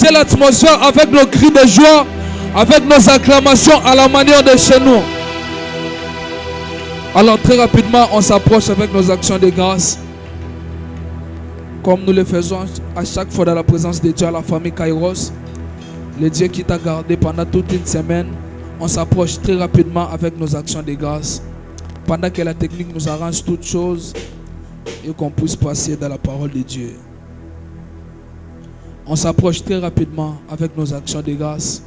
baptiser l'atmosphère avec nos cris de joie, avec nos acclamations à la manière de chez nous. Alors très rapidement, on s'approche avec nos actions de grâce, comme nous le faisons à chaque fois dans la présence de Dieu à la famille Kairos. Le Dieu qui t'a gardé pendant toute une semaine, on s'approche très rapidement avec nos actions de grâce, pendant que la technique nous arrange toutes choses et qu'on puisse passer dans la parole de Dieu. On s'approche très rapidement avec nos actions de grâce.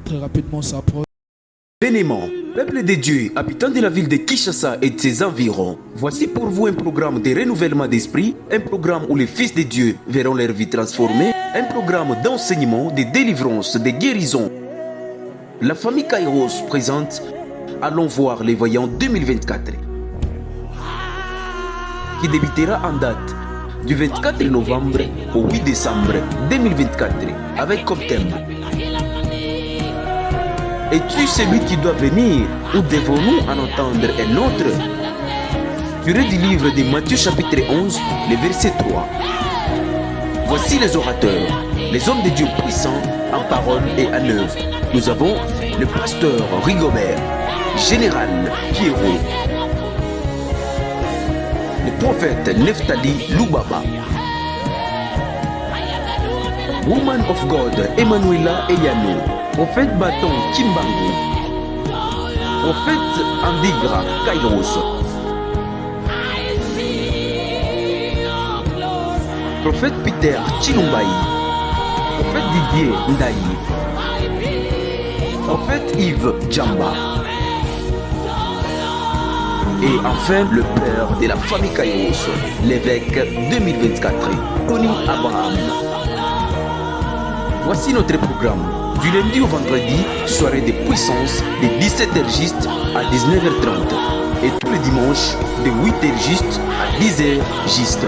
Très rapidement, on s'approche. Bénément, peuple de Dieu, habitant de la ville de Kinshasa et de ses environs, voici pour vous un programme de renouvellement d'esprit, un programme où les fils de Dieu verront leur vie transformée, un programme d'enseignement, de délivrance, de guérison. La famille Kairos présente Allons voir les voyants 2024, qui débutera en date du 24 novembre au 8 décembre 2024, avec comme thème: es-tu celui qui doit venir ou devons-nous en entendre un autre? Tiré du livre de Matthieu chapitre 11, le verset 3. Voici les orateurs, les hommes de Dieu puissants en parole et en œuvre. Nous avons le pasteur Rigobert, général Pierrot, le prophète Neftali Lubaba, Woman of God Emanuela Eyano, prophète Baton Kimbangu, prophète Andigra Kairos, prophète Peter Chilumbaï, prophète Didier Ndaï, prophète Yves Djamba, et enfin le père de la famille Kairos, l'évêque 2024, Tony Abraham. Voici notre programme. Du lundi au vendredi, soirée de puissance de 17h juste à 19h30 et tous les dimanches de 8h juste à 10h juste.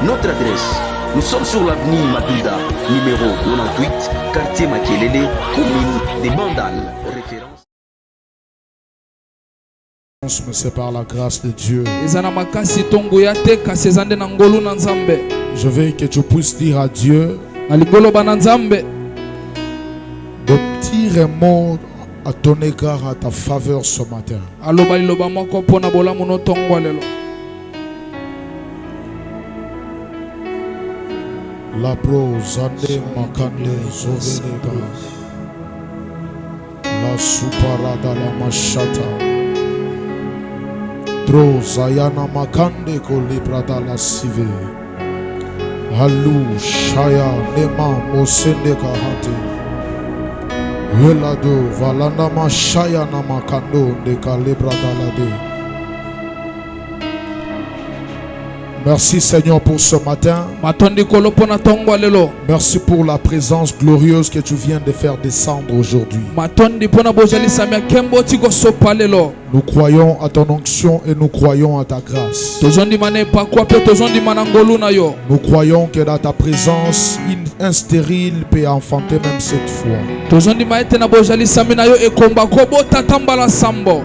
Notre adresse: nous sommes sur l'avenue Madouda, numéro 98, quartier Makelele, commune de Bandal. Référence. Mais c'est par la grâce de Dieu. Je veux que tu puisses dire à Dieu de petits mots à ton égard, à ta faveur ce matin. La prose ande makande zoveneba, la suparada la machata, drozayana makande kolibrada la sive, halu shaya nema mosende kahate. Velado valanda mashaya na makando de kalebra dalade. Merci Seigneur pour ce matin. Merci pour la présence glorieuse que tu viens de faire descendre aujourd'hui. Nous croyons à ton onction et nous croyons à ta grâce. Nous croyons que dans ta présence, un stérile peut enfanter même cette fois.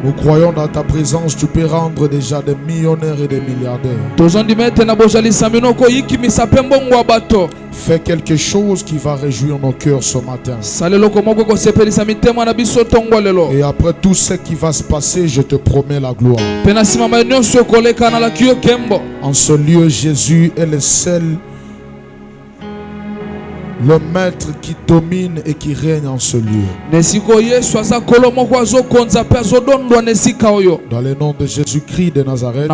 Nous croyons dans ta présence, tu peux rendre déjà des millionnaires et des milliardaires. Fais quelque chose qui va réjouir nos cœurs ce matin. Et après tout ce qui va se passer, je te promets la gloire. En ce lieu, Jésus est le seul, le maître qui domine et qui règne en ce lieu. Dans le nom de Jésus-Christ de Nazareth,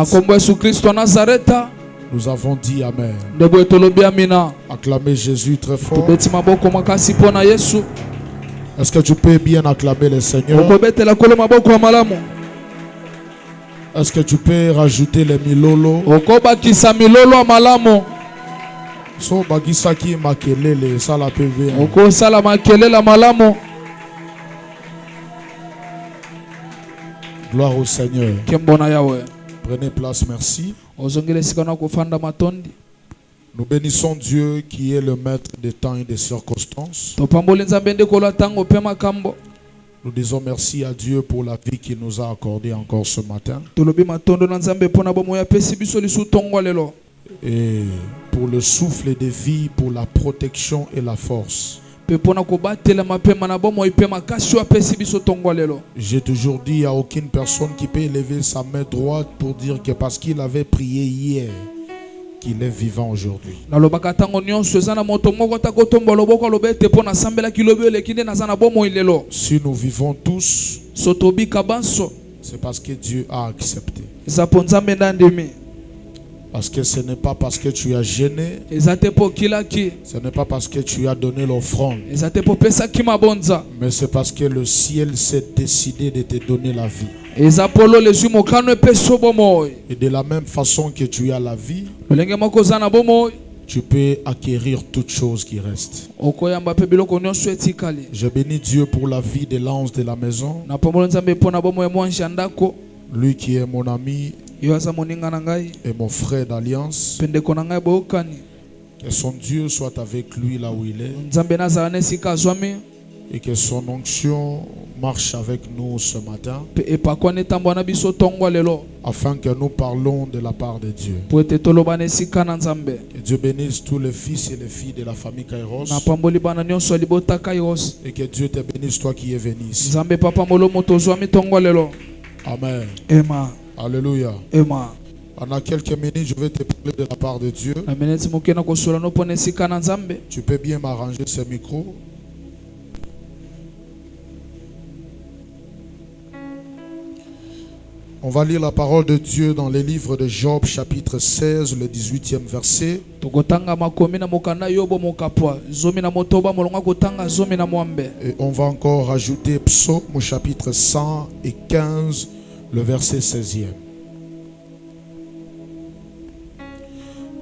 nous avons dit Amen. Acclamez Jésus très fort. Est-ce que tu peux bien acclamer le Seigneur? Est-ce que tu peux rajouter les milolo? So bagisaki makelele sala PV. Oko sala makelela malamu. Gloire au Seigneur. Prenez place, merci. Nous bénissons Dieu qui est le maître des temps et des circonstances. Nous disons merci à Dieu pour la vie qu'il nous a accordée encore ce matin. et pour le souffle de vie, pour la protection et la force. J'ai toujours dit, il n'y a aucune personne qui peut élever sa main droite pour dire que parce qu'il avait prié hier, qu'il est vivant aujourd'hui. Si nous vivons tous, c'est parce que Dieu a accepté. Parce que ce n'est pas parce que tu as gêné, ce n'est pas parce que tu as donné l'offrande, mais c'est parce que le ciel s'est décidé de te donner la vie. Et de la même façon que tu as la vie, tu peux acquérir toutes choses qui restent. Je bénis Dieu pour la vie de l'ange de la maison, lui qui est mon ami et mon frère d'alliance. Que son Dieu soit avec lui là où il est et que son onction marche avec nous ce matin afin que nous parlons de la part de Dieu. Que Dieu bénisse tous les fils et les filles de la famille Kairos et que Dieu te bénisse toi qui es venu ici. Amen. Alléluia. Pendant quelques minutes, je vais te parler de la part de Dieu. Tu peux bien m'arranger ce micro. On va lire la parole de Dieu dans le livre de Job, chapitre 16, le 18e verset. Et on va encore rajouter Psaume, chapitre 115, le verset 16e.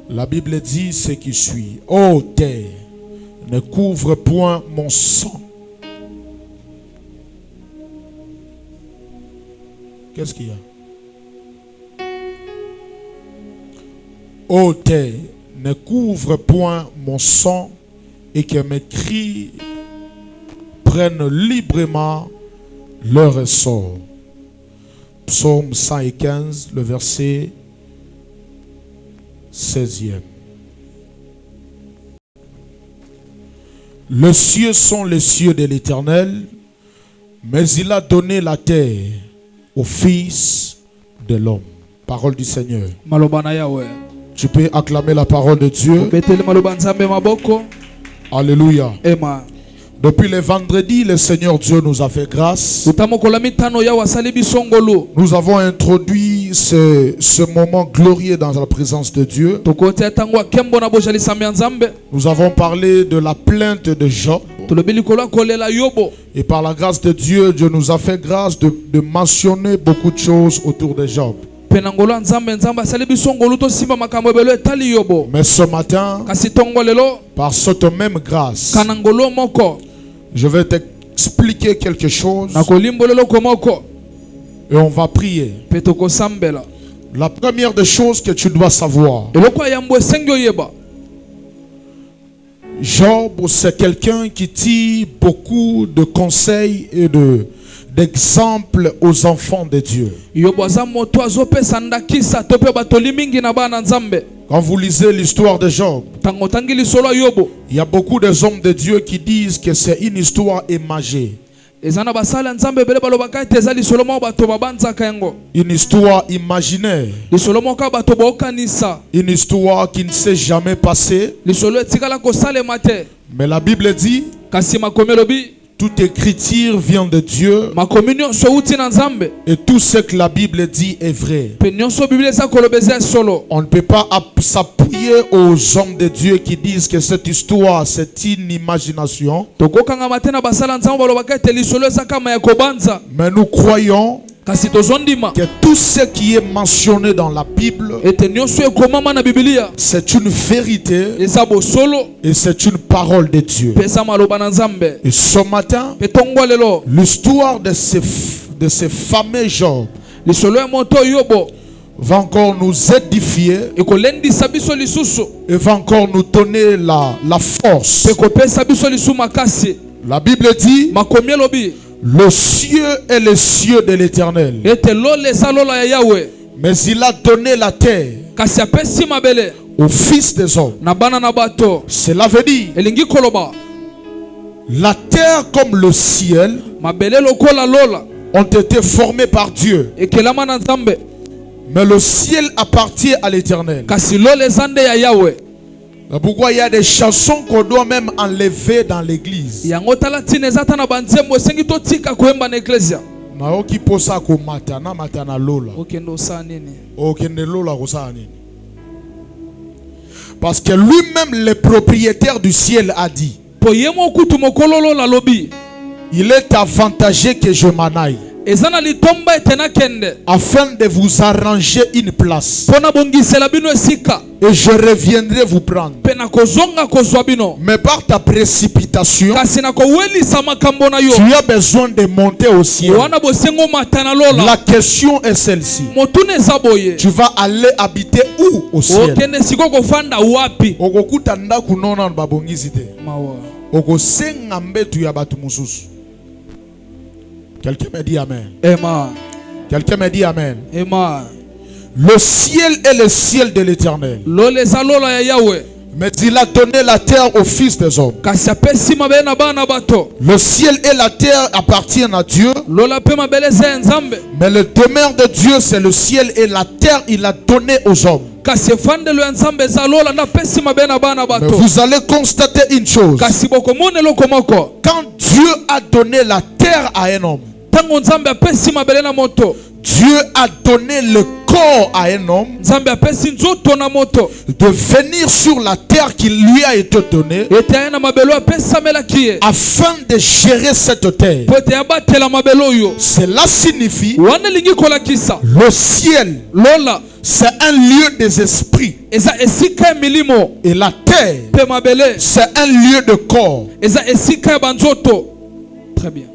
La Bible dit ce qui suit. Ô terre, ne couvre point mon sang. Qu'est-ce qu'il y a? Ô terre, ne couvre point mon sang et que mes cris prennent librement leur essor. Psaume 115, le verset 16e. Les cieux sont les cieux de l'Éternel, mais il a donné la terre au Fils de l'homme. Parole du Seigneur. Tu peux acclamer la parole de Dieu. Alléluia. Depuis le vendredi, le Seigneur Dieu nous a fait grâce. Nous avons introduit ce moment glorieux dans la présence de Dieu. Nous avons parlé de la plainte de Job. Et par la grâce de Dieu, Dieu nous a fait grâce de mentionner beaucoup de choses autour de Job. Mais ce matin, par cette même grâce, je vais t'expliquer quelque chose et on va prier. La première des choses que tu dois savoir, Job, c'est quelqu'un qui tire beaucoup de conseils et d'exemples aux enfants de Dieu. Quand vous lisez l'histoire de Job, il y a beaucoup d'hommes de Dieu qui disent que c'est une histoire imagée. Une histoire imaginaire. Une histoire qui ne s'est jamais passée. Mais la Bible dit, toute écriture vient de Dieu. Et tout ce que la Bible dit est vrai. On ne peut pas s'appuyer aux hommes de Dieu qui disent que cette histoire c'est une imagination. Mais nous croyons que tout ce qui est mentionné dans la Bible, c'est une vérité et c'est une parole de Dieu. Et ce matin, l'histoire de ce fameux Job va encore nous édifier et va encore nous donner la force. La Bible dit, le cieux est le cieux de l'Éternel, Mais il a donné la terre kasi apesi mabele aux fils des hommes. na bana na bato. Cela veut dire Elingi koloba la terre comme le ciel mabele lokola lola ont été formés par Dieu. ekelama na Nzambe, Mais le ciel appartient à l'Éternel. kasi lola ezande ya Yahweh. C'est pourquoi il y a des chansons qu'on doit même enlever dans l'église. Yango tala tina ezata na banzembo esengi totika koyemba na eklesia. Naoki posa ko matana matana lola. Okende osala nini? Okende lola kosala nini? Parce que lui-même le propriétaire du ciel a dit, Po yemo kutu mokolo lola lobi il est avantageux que je m'en aille ezana litomba etena kende afin de vous arranger une place. pona bongisela bino esika Et je reviendrai vous prendre. pena kozonga kozwa bino. Mais par ta précipitation, Kasi na kowelisa makambo na yo tu as besoin de monter au ciel. wana bosengo matana lola. La question est celle-ci. Motune zaboye Tu vas aller habiter où au ciel? okende siko kofanda wapi? Okokuta ndaku nona babongisi te. Mawa. Okosenga mbetu ya batu mususu. Quelqu'un me dit amen. Ema. Quelqu'un me dit amen. Ema. Le ciel est le ciel de l'Éternel. Loleza lola ya Yahweh. Mais il a donné la terre aux fils des hommes. Kasi apesi mabele na bana bato. Le ciel et la terre appartiennent à Dieu. Lola pe mabele za Nzambe. Mais le demeure de Dieu, c'est le ciel et la terre, il a donné aux hommes. Kasi fandelo ya Nzambe za lola na pesi mabele na bana Mais bato. vous allez constater une chose. Kasi bokomone lokomoko. Quand Dieu a donné la terre à un homme, Tango Nzambe apesi mabele na moto. Dieu a donné le corps à un homme Nzambe apesi nzoto na moto. de venir sur la terre qui lui a été donnée Ete na mabelo apesa mela kiye. afin de gérer cette terre. Po ete abatela mabelo yo. Cela signifie Wana lingi kola kisa. le ciel, Lola c'est un lieu des esprits. eza esika ya milimo. Et la terre, Pe mabele c'est un lieu de corps. eza esika ya banzoto. Très bien.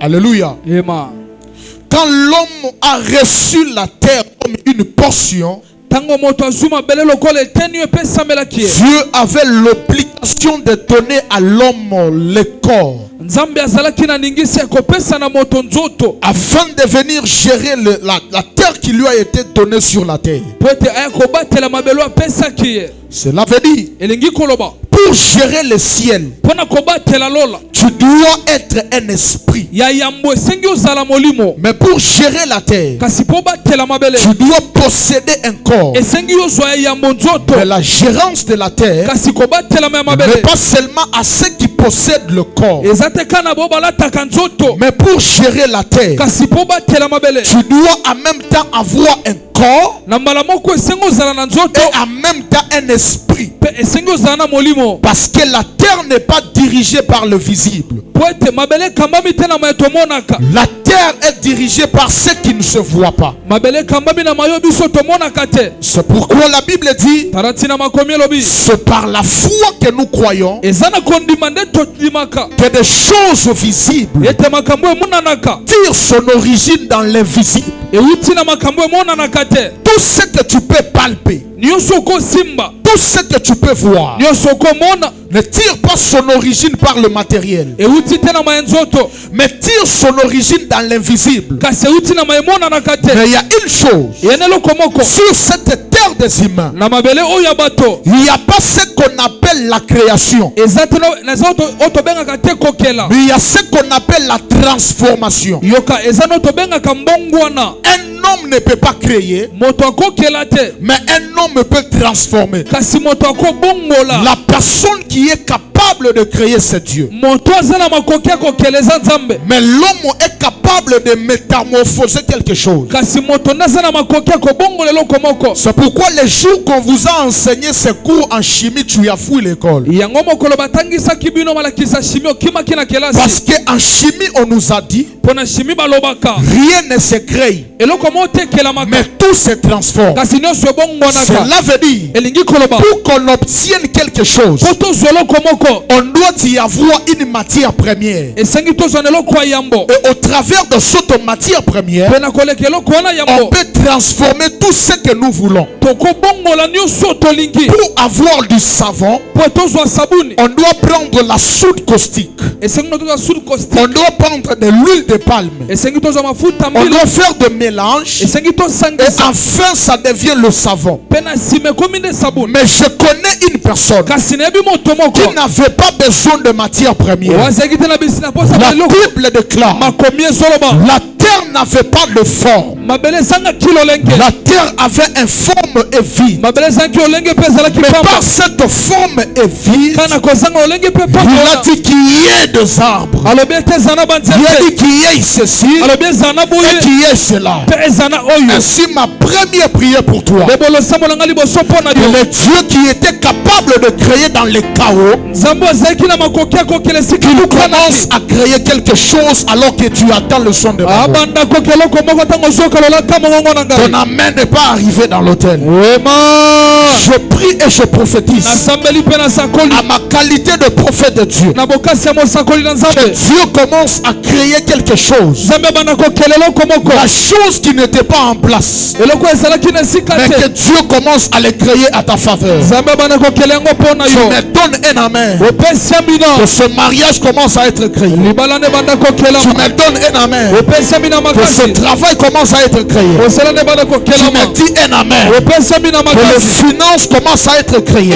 Alléluia. Ema. Quand l'homme a reçu la terre comme une portion, Tango moto azuma bele lokola eteni epesa mela kiye. Dieu avait l'obligation de donner à l'homme le corps Nzambe azalaki na ningisi ya kopesa na moto nzoto. afin de venir gérer la terre qui lui a été donnée sur la terre. Po ete aya kobatela mabelo apesa kiye. Cela veut dire, Elingi koloba. pour gérer le ciel, Pona kobatela lola. tu dois être un esprit. Ya yambo esengi ozala molimo. Mais pour gérer la terre, Kasi po batela mabele. tu dois posséder un corps. Esengi ozwa ya yambo nzoto. Mais la gérance de la terre Kasi kobatela me n'est mabele. pas seulement à ceux qui possèdent le corps. Ezate kana bo balataka nzoto. Mais pour gérer la terre, Kasi po batela mabele. tu dois en même temps avoir un corps Na mbala moko esengi ozala na nzoto. et en même temps un esprit. Pe esengi ozala na molimo. Parce que la terre n'est pas dirigée par le visible. Po ete mabele kambami te na mayo tomonaka. La terre est dirigée par ceux qui ne se voient pas. Mabele kambami na mayo biso tomonaka te. C'est pourquoi la Bible dit, Tarati na makomi elobi. c'est par la foi que nous croyons Eza na kondima nde tondimaka. que des choses visibles Ete makambo emonanaka. tirent son origine dans l'invisible. Euti na makambo emonanaka te. Tout ce que tu peux palper, Nyonso kosimba. tout ce que tu peux voir, Nyonso komona. ne tire pas son origine par le matériel, Euti te na mayenzoto. mais tire son origine dans l'invisible. Kasi euti na mayemonanaka te. Mais il y a une chose, Yenelo komoko. sur cette terre des humains, Na mabele oyo ya bato. il n'y a pas ce qu'on appelle la création, Eza te na eza otobengaka te kokela. mais il y a ce qu'on appelle la transformation. Yoka eza no tobengaka mbongwana. Un homme ne peut pas créer, Moto akokela te. mais un homme peut transformer. Kasi moto akobongola. La personne qui est capable de créer, c'est Dieu. Moto aza na makoki akokela eza Nzambe. Mais l'homme est capable de métamorphoser quelque chose. Kasi moto naza na makoki akobongola eloko moko. C'est pourquoi les jours qu'on vous a enseigné ces cours en chimie, tu as fouillé l'école. Yango mokolo batangisaki bino malakisa chimie okimaki na kelasi. Parce qu'en chimie, on nous a dit, Pona chimie balobaka. rien ne se crée, Eloko mo tekelamaka. mais tout se transforme. Kasi nyonso ebongwanaka. Cela veut dire, Elingi koloba. pour qu'on obtienne quelque chose, Po tozwa eloko moko. on doit y avoir une matière première. Et au travers de cette matière première, on peut transformer tout ce que nous voulons. Pour avoir du savon, on doit prendre la soude caustique. On doit prendre de l'huile de palme. On doit faire des mélanges. Et enfin ça devient le savon. Mais je connais une personne qui n'avait pas besoin de matière première. La Bible déclare: la terre n'avait pas de forme. La terre avait une forme et vide. Mais par cette forme et vide, il a dit qu'il y ait des arbres. Il a dit qu'il y ait ceci et qu'il y ait cela. Ainsi, ma première prière pour toi, le Dieu qui était capable de créer dans les chaos, qu'il commence à créer quelque chose alors que tu attends le son de ma voix. Ton amen n'est pas arrivé dans l'autel. Je prie et je prophétise à ma qualité de prophète de Dieu, que Dieu commence à créer quelque chose. La chose qui n'était pas en place, mais que Dieu commence à les créer à ta faveur. Tu me donnes un amen, que ce mariage commence à être créé. Tu me donnes un amen, que ce travail commence à être créé. Tu me dis un amen, que les finances commencent à être créées.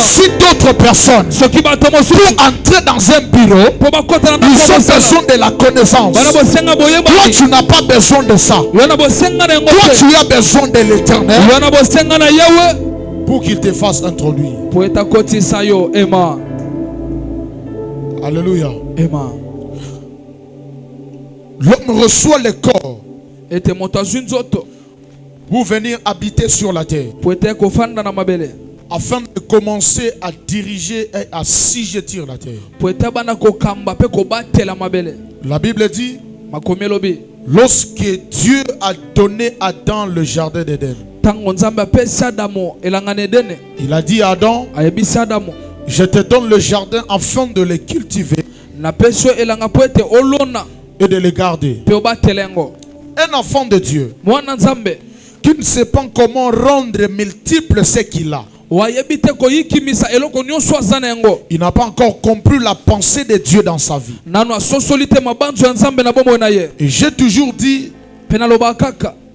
Si d'autres personnes pour entrer dans un bureau, ils ont besoin de la connaissance. Toi tu n'as pas besoin de ça. Toi tu as besoin de l'Éternel pour qu'il te fasse introduire. Alléluia. L'homme reçoit le corps pour venir habiter sur la terre, afin de commencer à diriger et à assujettir la terre. La Bible dit, lorsque Dieu a donné Adam le jardin d'Éden, il a dit à Adam: je te donne le jardin afin de le cultiver et de le garder. Un enfant de Dieu qui ne sait pas comment rendre multiple ce qu'il a, il n'a pas encore compris la pensée de Dieu dans sa vie. Et j'ai toujours dit,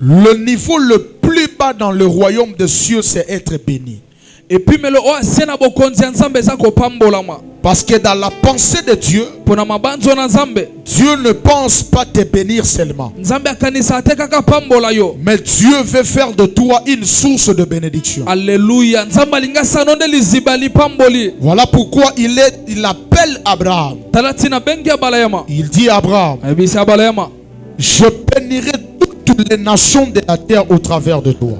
le niveau le plus bas dans le royaume des cieux, c'est être béni. Parce que dans la pensée de Dieu, Dieu ne pense pas te bénir seulement, mais Dieu veut faire de toi une source de bénédiction. Alléluia. Voilà pourquoi il appelle Abraham. Il dit à Abraham: je bénirai toutes les nations de la terre au travers de toi.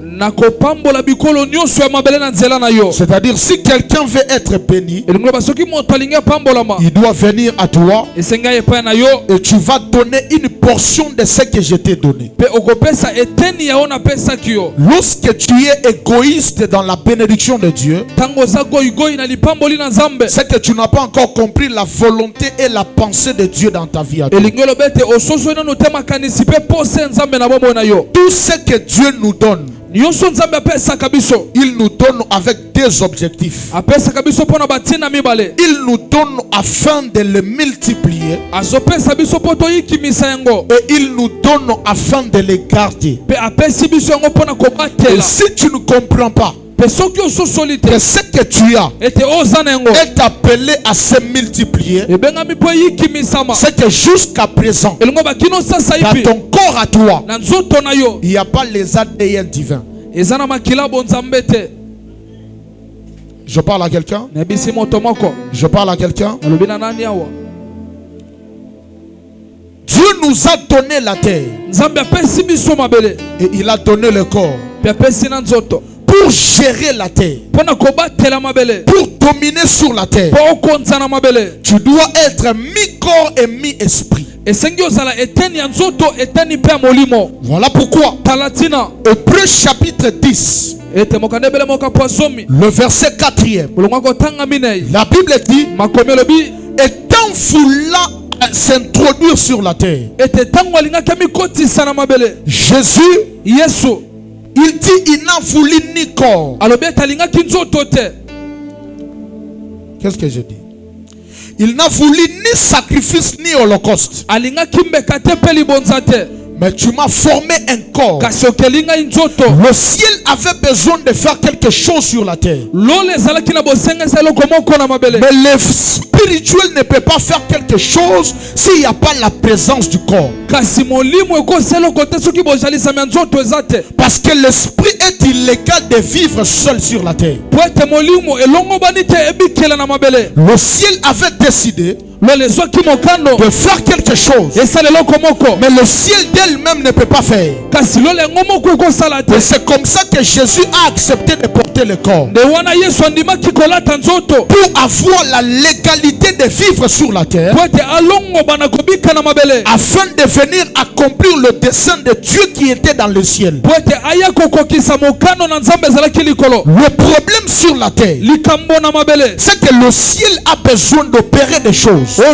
C'est-à-dire, si quelqu'un veut être béni, il doit venir à toi et tu vas donner une portion de ce que je t'ai donné. Lorsque tu es égoïste dans la bénédiction de Dieu, c'est que tu n'as pas encore compris la volonté et la pensée de Dieu dans ta vie. Tout ce que Dieu nous donne, il nous donne avec des objectifs. Il nous donne afin de le multiplier, et il nous donne afin de les garder. Et si tu ne comprends pas que ce que tu as est appelé à se multiplier, c'est que jusqu'à présent, dans ton corps à toi, il n'y a pas les ADN divins. Je parle à quelqu'un. Je parle à quelqu'un. Dieu nous a donné la terre et il a donné le corps pour gérer la terre, pour dominer sur la terre. Tu dois être mi-corps et mi-esprit. Voilà pourquoi Hébreux chapitre 10 Le verset 4e. La Bible dit, étant voulant s'introduire sur la terre, Jésus, il dit, il n'a voulu ni corps. Qu'est-ce que je dis? Il n'a voulu ni sacrifice ni holocauste. Mais tu m'as formé un corps. Le ciel avait besoin de faire quelque chose sur la terre. Mais le spirituel ne peut pas faire quelque chose s'il n'y a pas la présence du corps. Parce que l'esprit est illégal de vivre seul sur la terre. Le ciel avait décidé de faire quelque chose, mais le ciel d'elle-même ne peut pas faire. Et c'est comme ça que Jésus a accepté de porter le corps, pour avoir la légalité de vivre sur la terre, afin de venir accomplir le dessein de Dieu qui était dans le ciel. Le problème sur la terre, c'est que le ciel a besoin d'opérer des choses, mais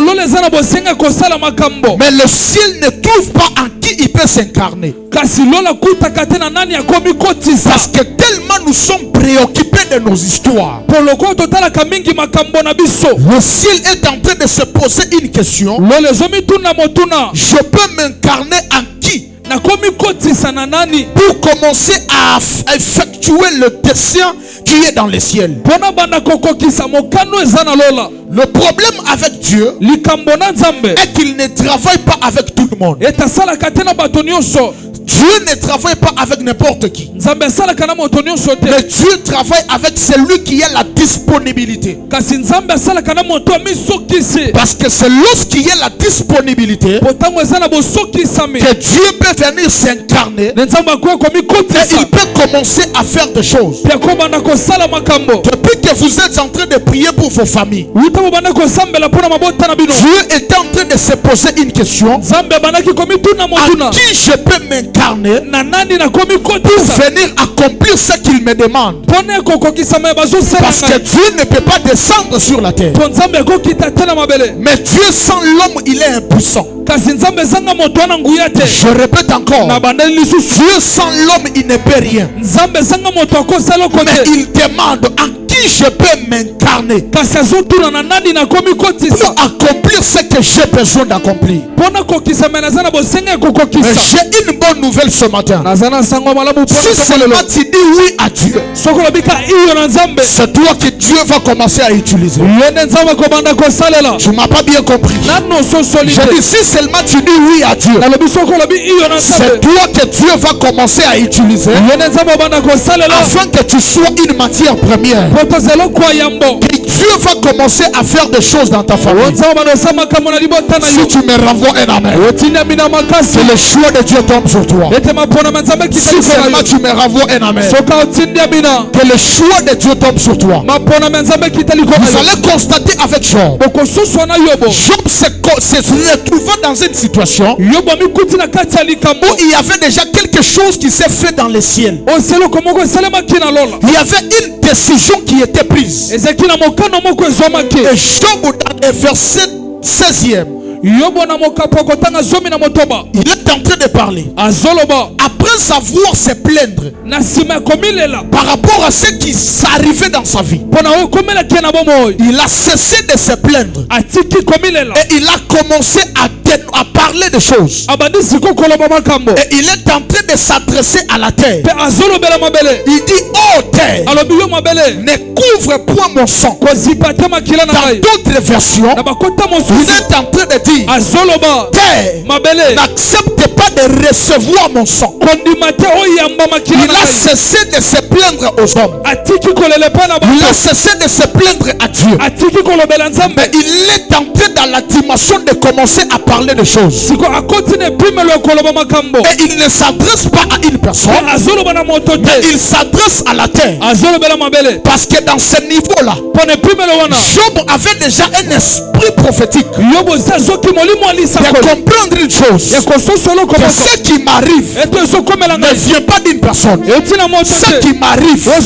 le ciel ne trouve pas en qui il peut s'incarner. Parce que tellement nous sommes préoccupés de nos histoires, le ciel est en train de se poser une question: je peux m'incarner en qui pour commencer à effectuer le dessein qui est dans le ciel? Le problème avec Dieu est qu'il ne travaille pas avec tout le monde. Dieu ne travaille pas avec n'importe qui. Mais Dieu travaille avec celui qui a la disponibilité. Parce que c'est lorsqu'il y a la disponibilité que Dieu peut venir s'incarner, et il peut commencer à faire des choses. Depuis que vous êtes en train de prier pour vos familles, Dieu est en train de se poser une question: à qui je peux m'incarner pour venir accomplir ce qu'il me demande? Parce que Dieu ne peut pas descendre sur la terre. Mais Dieu sans l'homme, il est impuissant. Je répète encore, Dieu sans l'homme, il ne peut rien. Mais il demande: à qui je peux m'incarner pour accomplir ce que j'ai besoin d'accomplir? J'ai une bonne nouvelle ce matin. Si seulement tu dis oui à Dieu, c'est toi que Dieu va commencer à utiliser. Tu m'as pas bien compris. Je dis, si seulement tu dis oui à Dieu, c'est toi que Dieu va commencer à utiliser, afin que tu sois une matière première. Que Dieu va commencer à faire des choses dans ta famille. Si tu me renvoies un amen, c'est le choix de Dieu tombe sur toi. Si seulement tu me renvoies un amen, que le choix de Dieu tombe sur toi. Vous allez constater avec Job. Job se retrouva dans une situation où il y avait déjà quelque chose qui s'est fait dans le ciel. Il y avait une décision qui était prise. Et Job, dans le verset 16e, il est en train de parler. Après savoir se plaindre par rapport à ce qui s'arrivait dans sa vie, il a cessé de se plaindre et il a commencé à parler de choses. Et il est en train de s'adresser à la terre. Il dit: oh terre, ne couvre point mon sang. Dans d'autres versions, vous êtes en train de dire: terre, n'accepte pas de recevoir mon sang. Il a cessé de se plaindre aux hommes. Il a cessé de se plaindre à Dieu. Mais il est entré dans la dimension de commencer à parler de choses. Et il ne s'adresse pas à une personne, mais il s'adresse à la terre. Parce que dans ce niveau-là, Job avait déjà un esprit prophétique de comprendre une chose, que ce qui m'arrive ne vient pas d'une personne. Ce qui m'arrive ne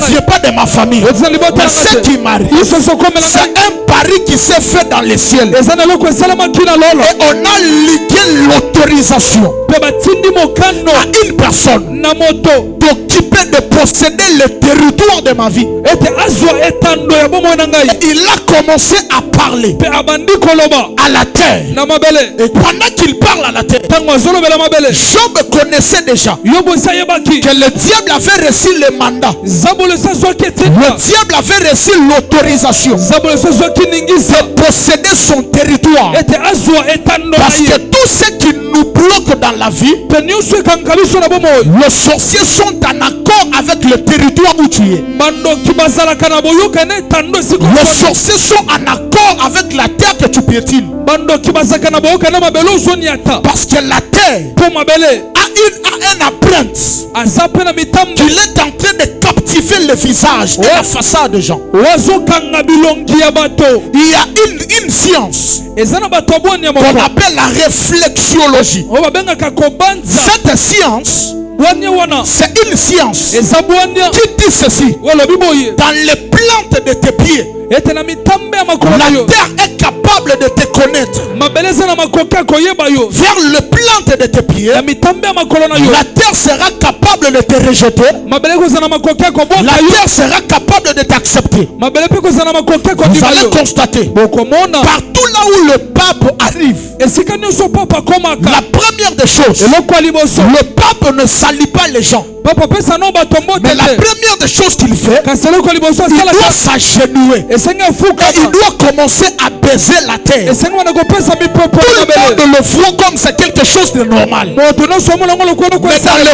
vient pas de ma famille. Mais ce qui m'arrive, c'est un pari qui s'est fait dans les ciels. Et on a ligué l'autorisation à une personne d'occuper, de posséder le territoire de ma vie. Et il a commencé à parler à la terre. Et pendant qu'il parle à la terre, Job connaissait déjà que le diable avait reçu le mandat. Le diable avait reçu l'autorisation de posséder son territoire. Parce que tout ce qui nous bloque dans la vie, les sorciers sont en accord avec le territoire où tu es. Les sorciers sont en accord avec la terre que tu piétines. Parce que la terre a une empreinte qu'il est en train de captiver le visage et la façade des gens. Il y a une science qu'on appelle la réflexiologie. Cette science, c'est une science qui dit ceci: dans les plantes de tes pieds, la terre est capable de te connaître. Vers le plante de tes pieds, la terre sera capable de te rejeter. La terre sera capable de t'accepter. Vous allez constater, partout là où le pape arrive, la première des choses, le pape ne salue pas les gens. Mais la première des choses qu'il fait, il doit s'agenouiller. Et il doit commencer à baiser la terre. Tout le monde le voit comme c'est quelque chose de normal. Mais dans le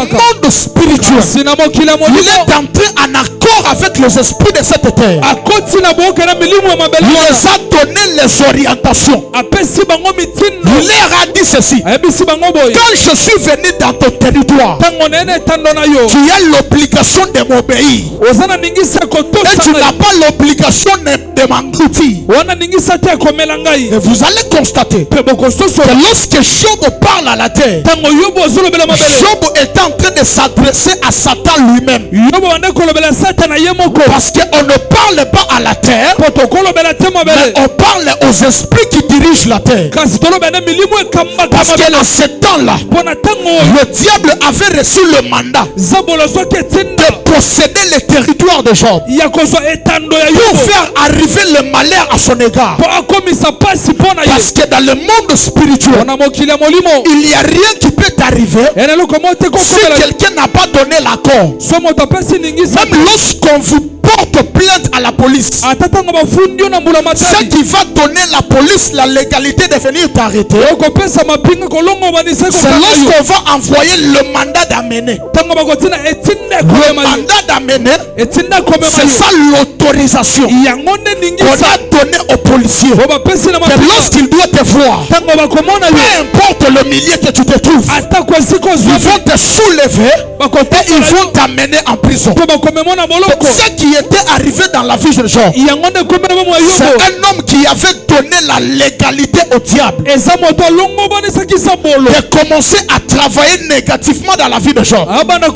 monde spirituel, il est entré en accord avec les esprits de cette terre. Il les a donné les orientations. Il leur a dit ceci: quand je suis venu dans ton territoire, tu as l'obligation de m'obéir. Et tu n'as pas l'obligation de m'engloutir. Et vous allez constater que lorsque Job parle à la terre, Job est en train de s'adresser à Satan lui-même. Parce qu'on ne parle pas à la terre, mais on parle aux esprits qui dirigent la terre. Parce que dans ce temps-là, le diable avait reçu le mandat de posséder le territoire de Job pour faire arriver le malheur à son égard. Parce que dans le monde spirituel, il n'y a rien qui peut t'arriver si quelqu'un n'a pas donné l'accord. Même lorsqu'on vous porte plainte à la police, ce qui va donner la police la légalité de venir t'arrêter, c'est lorsqu'on va envoyer le mandat d'amener. Le mandat d'amener, c'est ça l'autorisation qu'on a donnée aux policiers. Que lorsqu'il doit te voir, peu importe le milieu que tu te trouves, ils vont te soulever et ils vont t'amener en prison. Ce qui était arrivé dans la vie de Job, c'est un homme qui avait donné la légalité au diable de commencer à travailler négativement dans la vie de Job. Pendant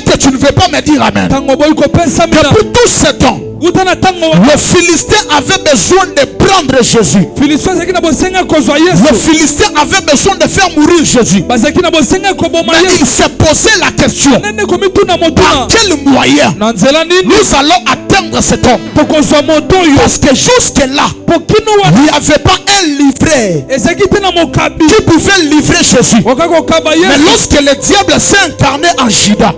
que tu ne veux pas me dire amen, depuis tout ce temps, le Philistin avait besoin de prendre Jésus. Le Philistin avait besoin de faire mourir Jésus. Mais il s'est posé la question: par quel moyen nous allons atteindre atteindre cet homme. Parce que jusque-là, il n'y avait pas un livret qui pouvait livrer Jésus. Mais lorsque le diable s'est incarné en Judas,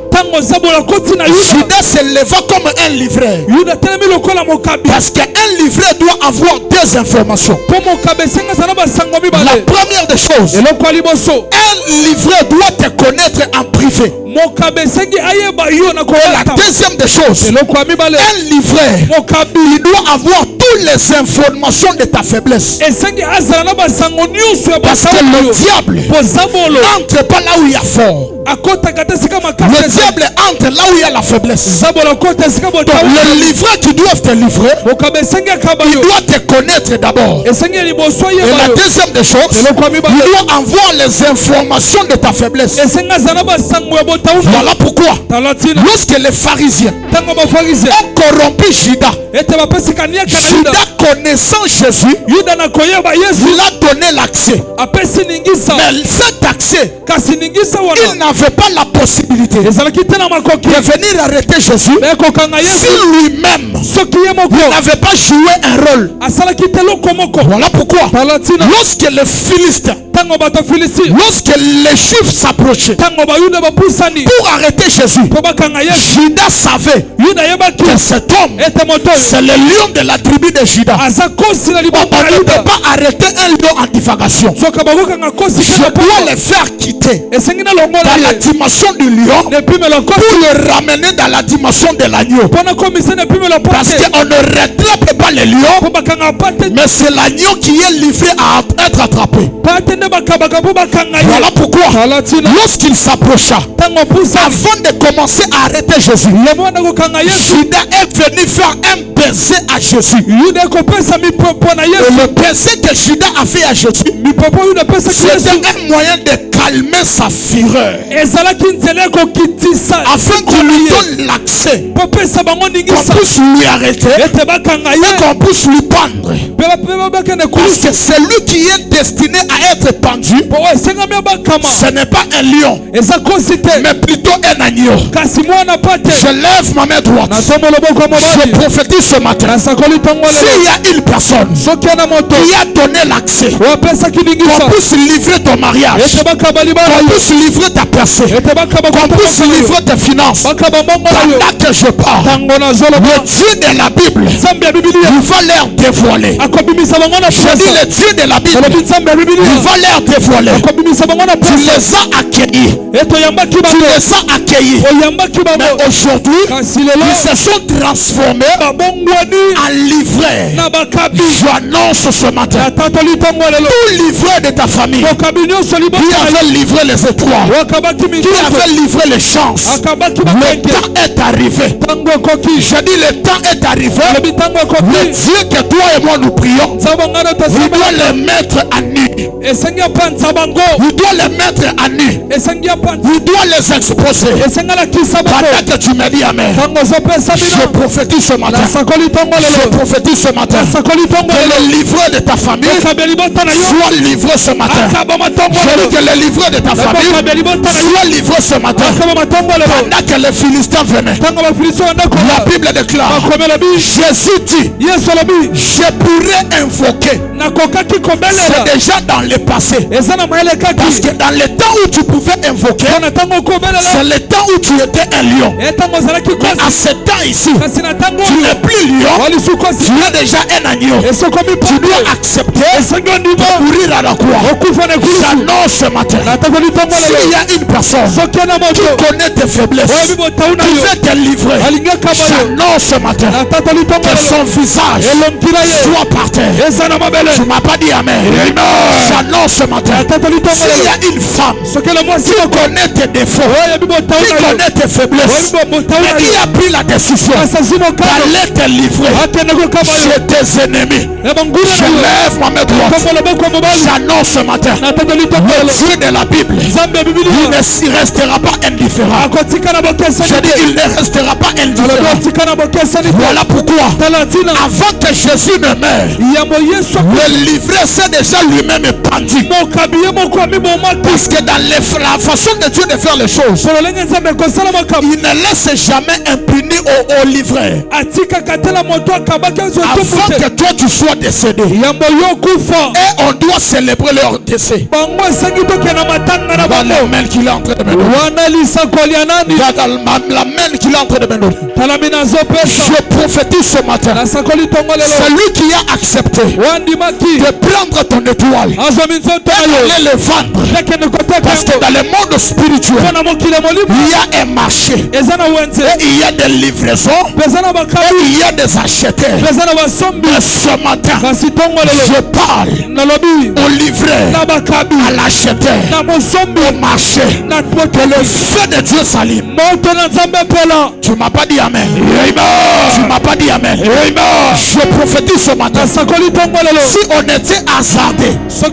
Judas se leva comme un livret. Parce qu'un livret doit avoir deux informations. La première des choses, un livret doit te connaître en privé. La deuxième des choses, un livret, il doit avoir toutes les informations de ta faiblesse. Parce que le diable entre pas là où il y a fort. Le diable entre là où il y a la faiblesse. Donc le livret qui doit te livrer, il doit te connaître d'abord. Et la deuxième des choses, il doit avoir les informations de ta faiblesse. Voilà pourquoi, lorsque les pharisiens ont corrompu Judas, Judas connaissant Jésus, il a donné l'accès. Mais cet accès, il n'avait pas la possibilité de venir arrêter Jésus si lui-même il n'avait pas joué un rôle. Voilà pourquoi, lorsque les Philistins, lorsque les Juifs s'approchaient pour arrêter Jésus, Judas savait que cet homme, c'est le lion de la tribu de Judas. On ne peut pas arrêter un lion en divagation. Je dois le faire quitter dans la dimension du lion pour le ramener dans la dimension de l'agneau. Parce qu'on ne rattrape pas le lion, mais c'est l'agneau qui est livré à être attrapé. Voilà pourquoi, lorsqu'il s'approcha, avant de commencer à arrêter Jésus, Judas est venu faire un baiser à Jésus. Et le baiser que Judas a fait à Jésus, c'était un moyen de calmer sa fureur, afin qu'on lui donne l'accès, qu'on puisse lui arrêter et qu'on puisse lui pendre. Parce que celui qui est destiné à être pendu, ce n'est pas un lion, mais plutôt un agneau. Je lève ma main droite, je prophétise ce matin, s'il y a une personne qui a donné l'accès, qu'on puisse livrer ton mariage, qu'on puisse livrer ta percée, qu'on puisse livrer tes finances, pendant que je parle, le Dieu de la Bible, il va leur dévoiler. Je dis le Dieu de la Bible, il va leur dévoiler. Tu les as accueillis. Tu les as accueillis. Mais aujourd'hui, ils se sont transformés en livrets. J'annonce ce matin, tout livret de ta famille qui avait livré les étoiles, qui avait livré les chances, le temps est arrivé. Je dis le temps est arrivé. Le Dieu que toi et moi nous prions, il doit les mettre à nu. Il doit les mettre à nu. Il doit les exposer. Pendant que tu me dis amen, je prophétise ce matin. Je prophétise ce matin que le livret de ta famille soit livré ce matin. Je dis que le livret de ta famille soit livré ce matin. Pendant que les Philistins venaient, la Bible déclare, Jésus dit, je pourrais invoquer. C'est déjà dans le passé. Parce que dans le temps où tu pouvais invoquer, c'est le temps où tu étais un lion. Mais à ce temps ici, tu n'es plus lion, tu es déjà un agneau. Tu dois accepter de mourir à la croix. J'annonce ce matin, s'il y a une personne qui connaît tes faiblesses, qui veut te livrer, j'annonce ce matin que son visage soit par terre. Tu m'as pas dit amen. J'annonce ce matin, s'il y a une femme qui connaît tes défauts, qui connaît tes faiblesses, mais qui a pris la décision d'aller te livrer chez tes ennemis, je lève ma main droite. J'annonce ce matin, le Dieu de la Bible, il ne restera pas indifférent. Je dis, il ne restera pas indifférent. Voilà pourquoi, avant que Jésus ne meure, le livret s'est déjà lui-même pendu. vendu. Parce que dans la façon de Dieu de faire les choses, il ne laisse jamais impuni au livreur. Avant que toi tu sois décédé. Et on doit célébrer leur décès. Dans la main qu'il est en train de me donner. La main qu'il est en train de me donner. Je prophétise ce matin. Celui qui a accepté de prendre ton étoile et d'aller le vendre. Parce que dans le monde spirituel, il y a un marché. Et il y a des livraisons. Et il y a des acheteurs. Mais ce matin, je parle au livreur, à l'acheteur, au marché. Que le feu de Dieu s'allume. Tu m'as pas dit amen. Tu m'as pas dit amen. Je prophétise ce matin. Si on était hasardé, si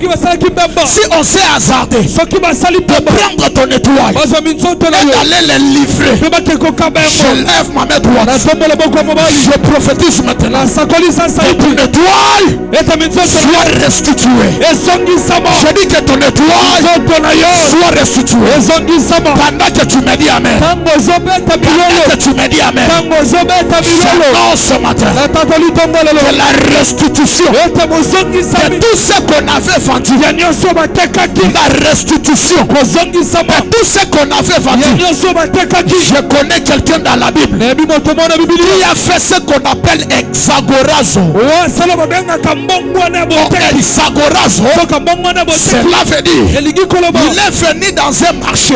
on s'est hasardé de prendre ton étoile et d'aller les livrer, je lève ma main droite. Je prophétise maintenant que ton étoile soit restituée. Je dis que ton étoile soit restituée. Pendant que tu me dis amen, pendant que tu me dis amen, je lance ce matin que la restitution de tout ce qu'on avait vendu, la restitution de tout ce qu'on avait vendu. Je connais quelqu'un dans la Bible qui a fait ce qu'on appelle exagorazo. Exagorazo, cela veut dire il est venu dans un marché.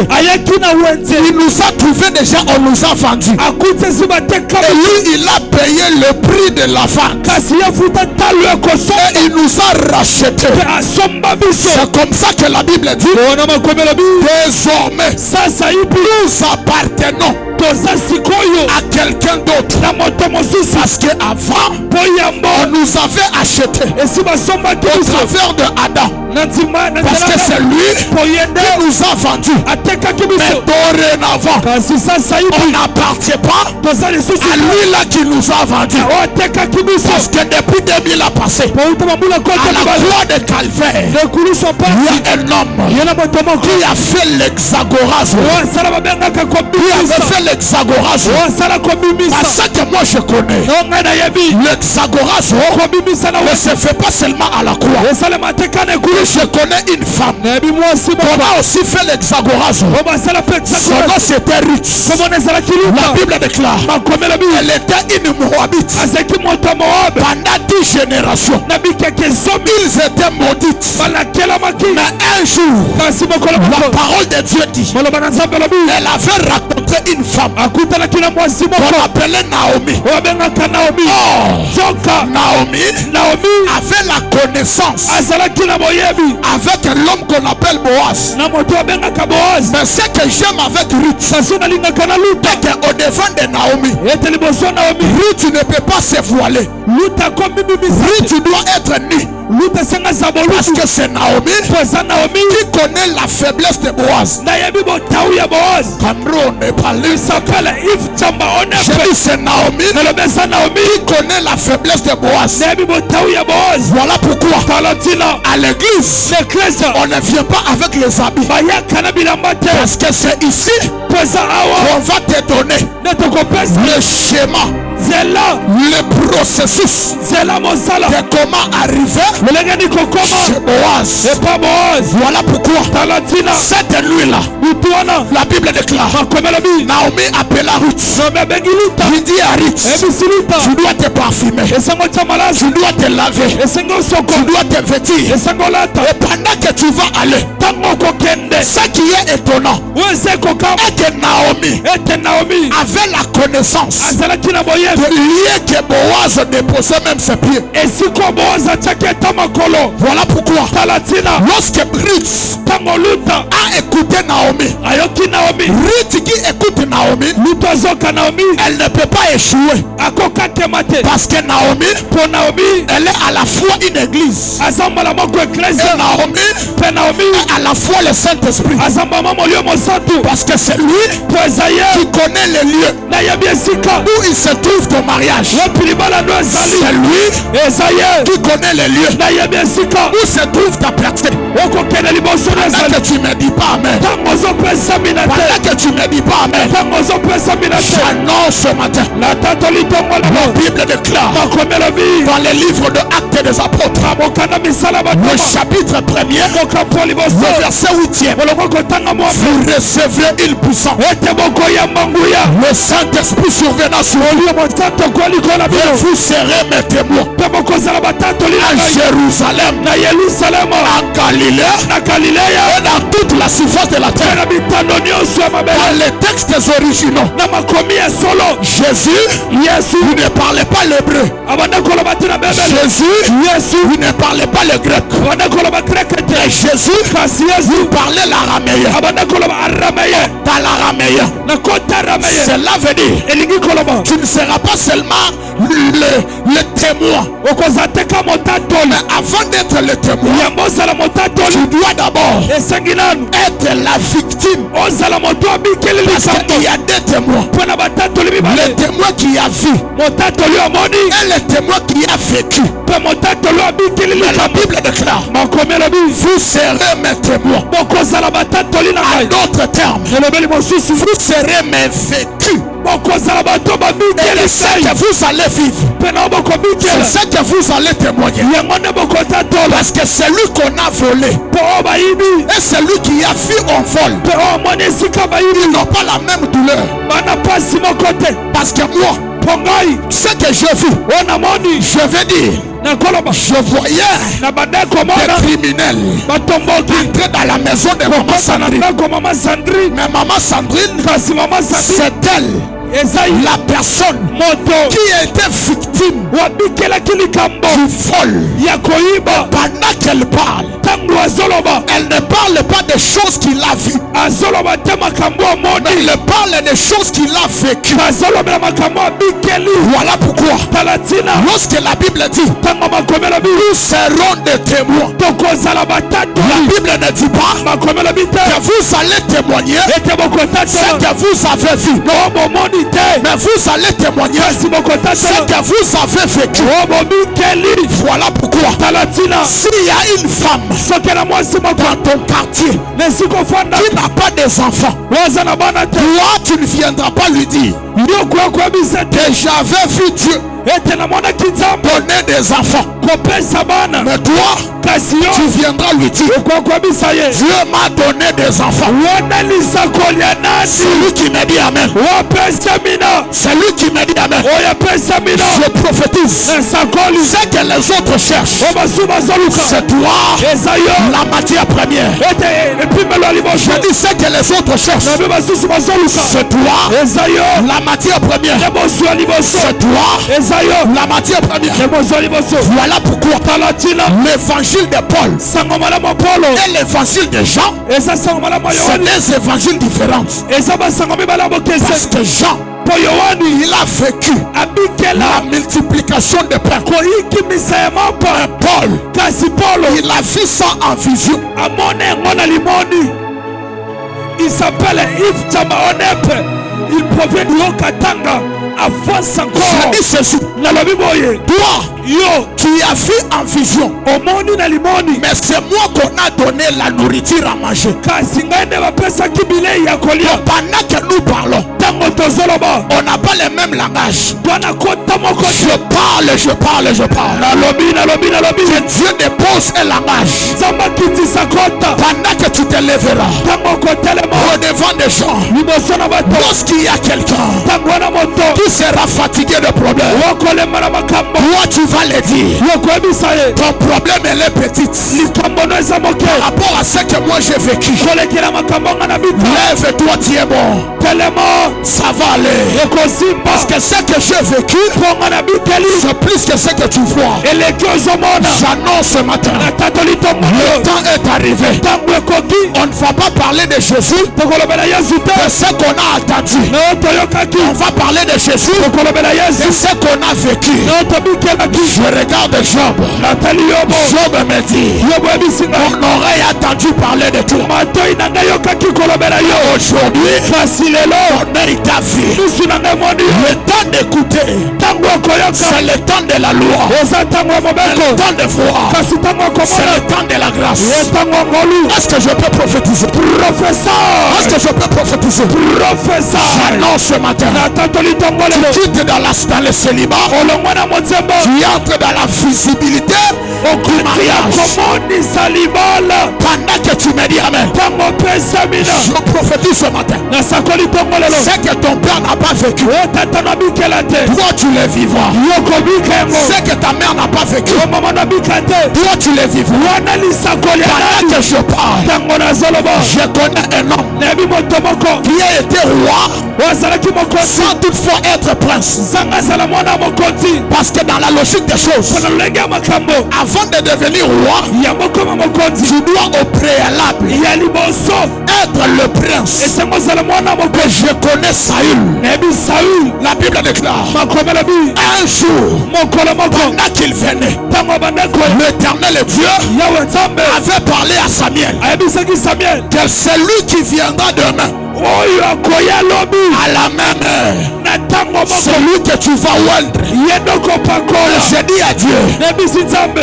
Il nous a trouvé déjà, on nous a vendu. Et lui, il a payé le prix de la vente. Et il nous a racheté. C'est comme ça que la Bible dit. Désormais, nous appartenons à quelqu'un d'autre. Parce qu'avant, on nous avait acheté au travers de Adam. Parce que c'est lui qui nous a vendu. Mais dorénavant, on n'appartient pas à lui là qui nous a vendu. Parce que depuis 2000 ans passé, à la croix de Calvaire, il y a un homme qui a fait l'exagoration. Qui avait fait l'exagoration. Parce que moi je connais l'exagoration ne se fait pas seulement à la croix. Je connais une femme qui a aussi fait l'exagoration. Son nom c'était Ruth. La Bible déclare elle était une Moabite. Pendant 10 générations, ils étaient maudites. Mais un jour, la parole de Dieu dit elle avait rencontré une femme qu'on appelait Naomi. Naomi avait la connaissance avec l'homme qu'on appelle Boaz. Mais ce que j'aime avec Ruth, c'est qu'au devant de Naomi, Ruth ne peut pas se voiler. Ruth doit être nue. Parce que c'est Naomi qui connaît la faiblesse de Boaz. Je dis c'est Naomi qui connaît la faiblesse de Boaz. Voilà pourquoi à l'église on ne vient pas avec les habits. Parce que c'est ici qu'on va te donner le schéma, le processus de comment arriver chez Boaz. Voilà pourquoi cette nuit-là, la Bible déclare Naomi appela Ruth. Il dit à Ruth, tu dois te parfumer, tu dois te laver, tu dois te vêtir. Et pendant que tu vas aller, ce qui est étonnant est que Naomi avait la connaissance de lier que Boaz déposait même ses pieds. Voilà pourquoi lorsque Ruth a écouté Naomi, Ruth qui écoute Naomi, elle ne peut pas échouer. Parce que Naomi, elle est à la fois une église et Naomi est à la fois le Saint-Esprit. Parce que c'est lui qui connaît les lieux où il se trouve ton mariage. C'est lui qui connaît les lieux où se trouve ta personne. Pendant que tu ne dis pas amen. Pendant que tu ne dis pas amen. J'annonce ce matin. La Bible déclare dans les livres de Actes des Apôtres, le chapitre 1er, le verset 8e, vous recevrez une puissance. Le Saint-Esprit survenant sur vous, et vous serez mes témoins à Jérusalem, en Galilée et dans toute la surface de la terre. Dans les textes originaux, Jésus, vous ne parlez pas l'hébreu. Jésus, vous ne parlez pas le grec. Mais Jésus, vous parlez l'araméen. Dans l'araméen, cela veut dire tu ne seras pas seulement le témoin. Mais avant d'être le témoin, tu dois d'abord être la victime. Parce qu'il y a des témoins. Le témoin qui a vu et le témoin qui a vécu. Mais la Bible déclare, vous serez mes témoins. En d'autres termes, vous serez mes vécus. Et c'est que vous allez vivre. C'est ce que vous allez témoigner. Parce que celui qu'on a volé et celui qui a vu en vol, ils n'ont pas la même douleur. Parce que moi, ce que j'ai vu, je vais dire, je voyais des criminels entrer dans la maison de maman Sandrine. Mais maman Sandrine, c'est elle, la personne qui a été victime du vol. Pendant qu'elle parle, elle ne parle pas des choses qu'il a vues. Elle parle des choses qu'il a vécues. Voilà pourquoi, lorsque la Bible dit nous serons des témoins, la Bible ne dit pas que vous allez témoigner ce que vous avez vu. Mais vous allez témoigner ce que vous avez vécu. Voilà pourquoi, s'il y a une femme dans ton quartier qui n'a pas des enfants, toi tu ne viendras pas lui dire que j'avais vu Dieu donner des enfants. Mais toi, tu viendras lui dire Dieu m'a donné des enfants. Celui qui me dit amen, celui qui me dit amen, je prophétise ce que les autres cherchent. C'est toi la matière première. Je dis ce que les autres cherchent. C'est toi la matière première. C'est toi la matière première. Voilà pourquoi l'évangile de Paul et l'évangile de Jean, c'est des évangiles différents. Parce que Jean, il a vécu la multiplication de pain. Paul, il a vu ça en vision. Il s'appelle Yves Tamaonepe. Il provient de Okatanga. Avance encore. Je dis ceci. Toi, tu as vu en vision. Mais c'est moi qu'on a donné la nourriture à manger. Pendant que nous parlons, on n'a pas le même langage. Je parle. Que Dieu dépose un langage. Pendant que tu te lèveras au devant des gens, lorsqu'il y a quelqu'un qui sera fatigué de problèmes, toi tu vas le dire. Ton problème elle est petite par rapport à ce que moi j'ai vécu. Lève-toi, tu es bon. Ça va aller. Parce que ce que j'ai vécu, c'est plus que ce que tu vois. J'annonce ce matin, le temps est arrivé. On ne va pas parler de Jésus de ce qu'on a attendu. On va parler de Jésus Jésus, de ce qu'on a vécu. Je regarde Job. Job me dit, mon oreille a entendu parler de toi. Aujourd'hui, ton œil t'a vu. Le temps d'écouter, c'est le temps de la loi. Le temps de voir, c'est le temps de la grâce. Est-ce que je peux prophétiser? Est-ce que je peux prophétiser? J'annonce ce matin, tu quittes dans le célibat, tu entres dans la visibilité du mariage. Pendant que tu me dis amen, je prophétise ce matin. C'est que ton père n'a pas vécu, toi tu le vivras. C'est que ta mère n'a pas vécu, toi tu le vivras. Pendant que je parle, je connais un homme qui a été roi sans toutefois être prince. Parce que dans la logique des choses, avant de devenir roi, tu dois au préalable être le prince. Et je connais Saül. La Bible déclare, un jour, pendant qu'il venait, l'Éternel Dieu avait parlé à Samuel que c'est lui qui viendra demain à la même heure. C'est lui que tu vas oindre. Je dis à Dieu,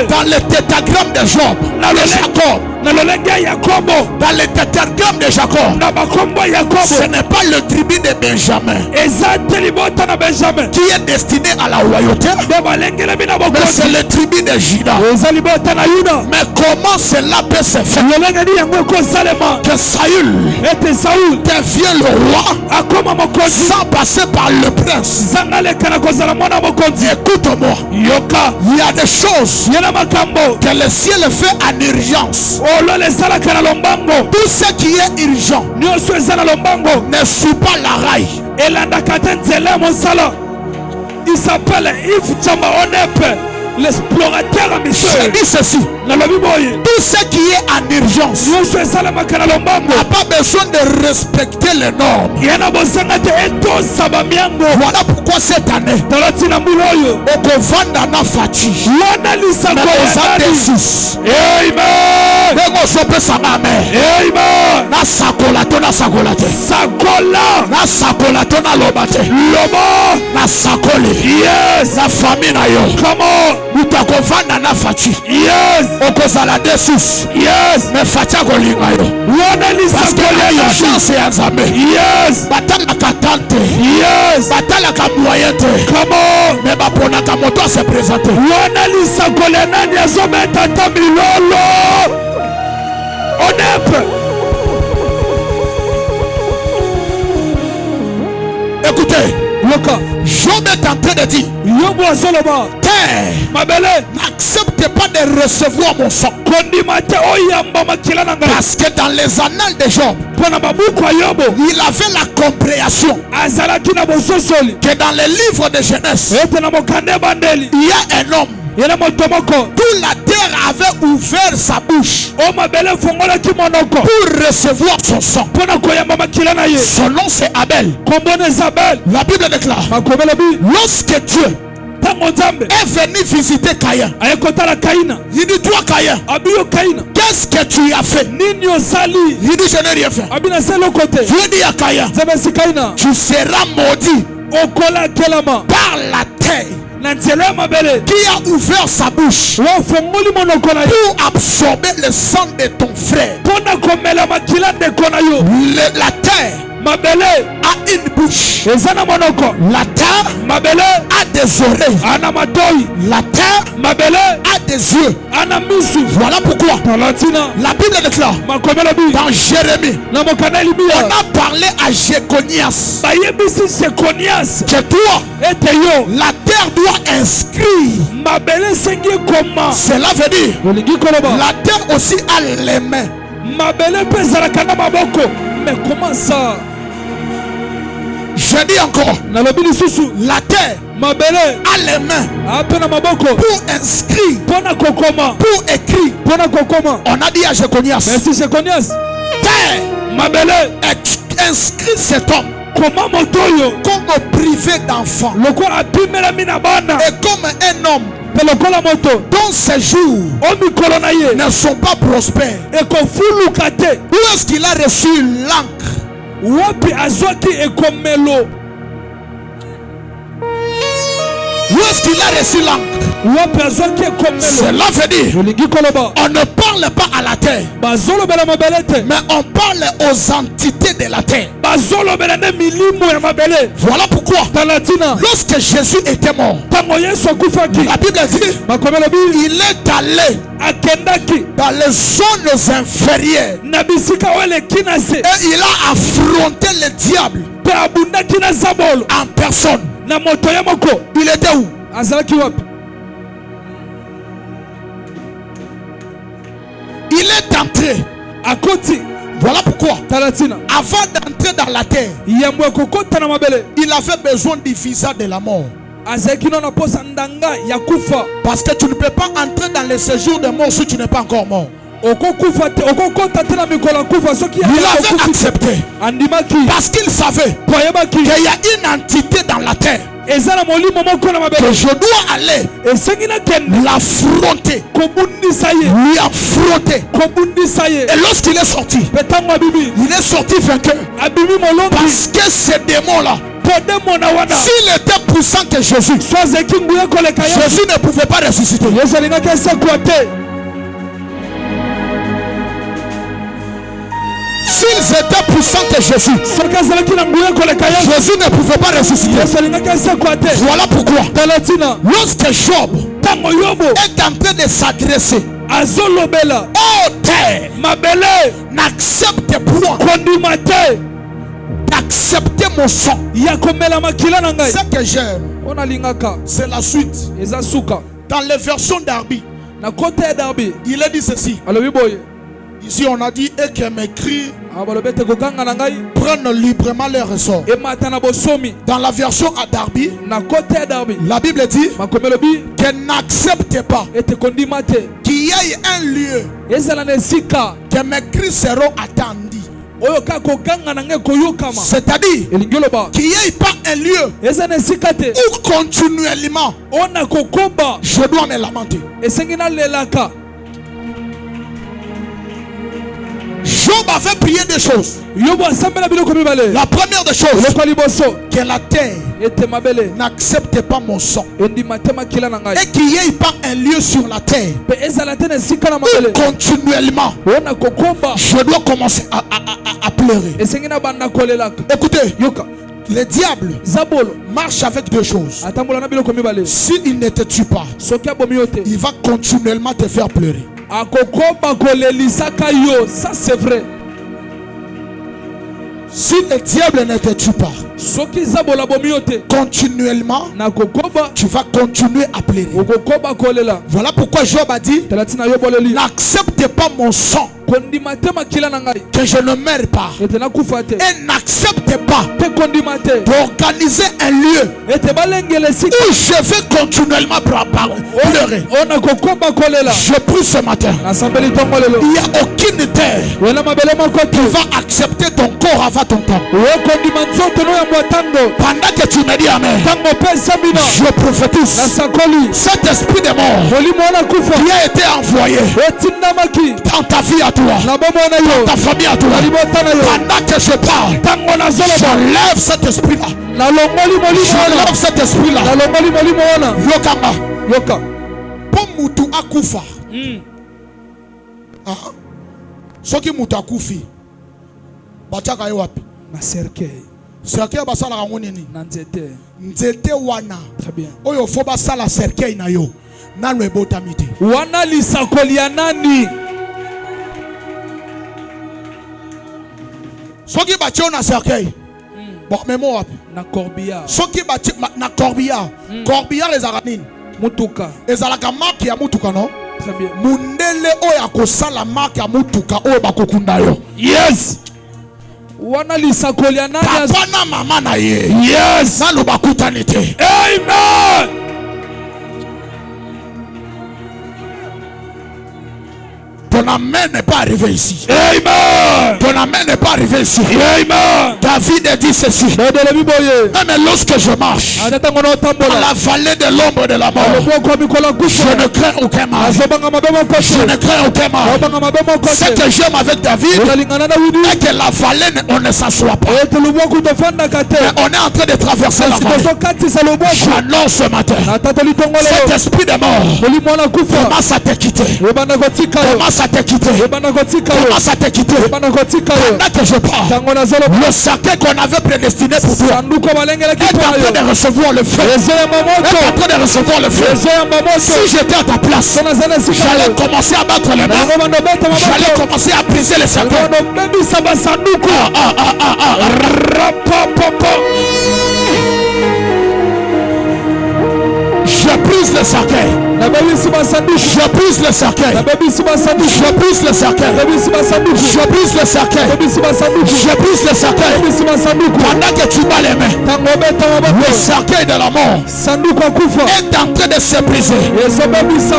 dans le tétragramme de Job, de Jacob, dans le tétragramme de Jacob, ce n'est pas le tribu de Benjamin qui est destiné à la royauté, mais c'est le tribu de Juda. Mais comment cela peut se faire que Saül devient le roi sans passer par le prince? Écoute-moi, il y a des choses que le ciel fait en urgence. Tout ce qui est urgent ne suit pas la raille. Il s'appelle Yves Tchamba-Onepe, l'explorateur ambitieux. Je dis ceci, tout ce qui est en urgence n'a pas besoin de respecter les normes. Voilà pourquoi cette année, au Kovanda na Fati, la famille na yo. Utakovanda na Fati. Yes. Okozala desus. Yes. Me facha kolinga yo. Parce que la chance est enzambe. Yes. Batala katante. Yes. Batala kamoyete. Comment? Me bapona kamoto se présenter. Wana lisa kolena ni azometa tamilolo. Onepe. Écoutez. Job est en train de dire, n'accepte pas de recevoir mon sang. Parce que dans les annales de Job, il avait la compréhension que dans les livres de Genèse, il y a un homme où la terre avait ouvert sa bouche pour recevoir son sang. Son nom c'est Abel. La Bible déclare, lorsque Dieu est venu visiter Caïn, il dit, toi Caïn, qu'est-ce que tu as fait? Il dit, je n'ai rien fait. Dieu dit à Caïn, tu seras maudit par la terre qui a ouvert sa bouche pour absorber le sang de ton frère. La terre a une bouche. La terre a des oreilles. La terre a des yeux. Voilà pourquoi la Bible déclare dans Jérémie, on a parlé à Jéconias que toi, la terre doit inscrire. Cela veut dire la terre aussi a les mains. Mais comment ça? Je dis encore, la terre a les mains pour inscrire, pour écrire. On a dit à Jéconias, terre, inscrit cet homme comme privé d'enfants, et comme un homme dont ses jours ne sont pas prospères. Où est-ce qu'il a reçu l'encre? Où est-ce qu'il a reçu l'encre? Cela veut dire on ne parle pas à la terre, mais on parle aux entités de la terre. Voilà pourquoi lorsque Jésus était mort, la Bible dit il est allé dans les zones inférieures et il a affronté le diable en personne. Il était où? Il est entré à côté. Voilà pourquoi avant d'entrer dans la terre, il avait besoin du visa de la mort. Parce que tu ne peux pas entrer dans le séjour de mort si tu n'es pas encore mort. Il avait accepté parce qu'il savait qu'il y a une entité dans la terre que je dois aller l'affronter, lui affronter. Et lorsqu'il est sorti, il est sorti vainqueur. Parce que ces démons-là, s'il était puissant que Jésus, Jésus ne pouvait pas ressusciter. S'ils étaient puissants que Jésus, Jésus ne pouvait pas ressusciter. Voilà pourquoi lorsque Job est en train de s'adresser, oh terre, n'accepte point d'accepter mon sang. Ce que j'aime, c'est la suite. Dans les versions d'Arbi, il a dit ceci. Ici on a dit et que mes cris prennent librement leur ressort. Dans la version d'Arbi, la Bible dit qu'elle n'accepte pas qu'il y ait un lieu que mes cris seront attendus. C'est-à-dire qu'il n'y ait pas un lieu où continuellement je dois me lamenter. Job avait prié des choses. La première des choses, que la terre n'accepte pas mon sang et qu'il n'y ait pas un lieu sur la terre où continuellement je dois commencer à pleurer. Écoutez, le diable marche avec deux choses. S'il ne te tue pas, il va continuellement te faire pleurer. Ça c'est vrai. Si le diable ne te tue pas, continuellement tu vas continuer à pleurer. Voilà pourquoi Job a dit n'accepte pas mon sang, que je ne meurs pas, et n'accepte pas d'organiser un lieu où je vais continuellement pleurer. Je prie ce matin, il n'y a aucune terre qui va accepter ton corps avant ton temps. Pendant que tu me dis amen, je prophétise cet esprit de mort qui a été envoyé dans ta vie à toi, dans ta famille à toi. Pendant que je parle, j'enlève cet esprit là. J'enlève cet esprit là. Yokama pour mutu akufa. Soki mutu akufi bataka wapi? Na cercueil. Cercueil basala kango nini? Na nzete. Nzete wana. Très bien. Oyo fo basala cercueil na yo. Na lo ebotami te. Wana lisakoli ya nani? Soki batio na cercueil. Bon memo wapi? Na corbillard. Soki batio na corbillard. Corbillard ezala nini? Mutuka. Ezalaka marque ya mutuka non? Très bien. Mundele oyo akosala marque ya mutuka oyo bakokunda yo. Yes. Wana lisakolia nani? Papa mama na ye. Yes. Nalo bakutani te. Amen. Ton amen n'est pas arrivé ici. Amen. Ton amen n'est pas arrivé ici. Amen. David a dit ceci. Même lorsque je marche dans la vallée de l'ombre de la mort, je ne crains aucun mal. Je ne crains aucun mal. Ce que j'aime avec David est que la vallée, on ne s'assoit pas. Mais on est en train de traverser la vallée. J'annonce ce matin, cet esprit de mort commence à te quitter. Commence à te quitter. Commence à te quitter. Pendant que je parle, le cercueil qu'on avait prédestiné pour toi est en train de recevoir le feu. Est en train de recevoir le feu. Si j'étais à ta place, j'allais commencer à battre les mains. J'allais commencer à briser les cercueils. Je brise le cercueil. Je brise le cercueil. Je brise le cercueil. Je brise le cercueil. Je brise le cercueil. Pendant que tu bats les mains, le cercueil de la mort est en train de se briser.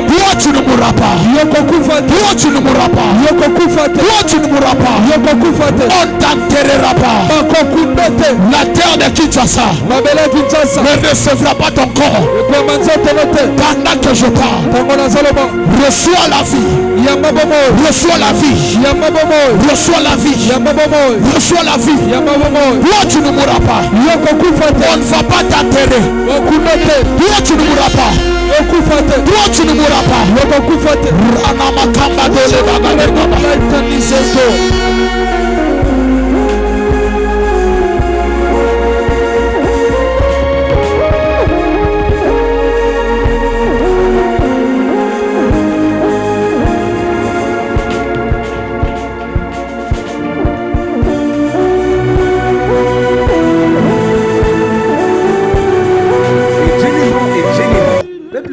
Toi tu ne mourras pas. Toi tu ne mourras pas. Toi tu ne mourras pas. On t'enterrera pas. La terre de Kinshasa ne recevra pas ton corps. Pendant que je parle, reçois la vie. Reçois la vie. Reçois la vie. Reçois la vie. Toi tu ne mourras pas. On ne va pas t'enterrer. Toi tu ne mourras pas. Toi tu ne mourras pas.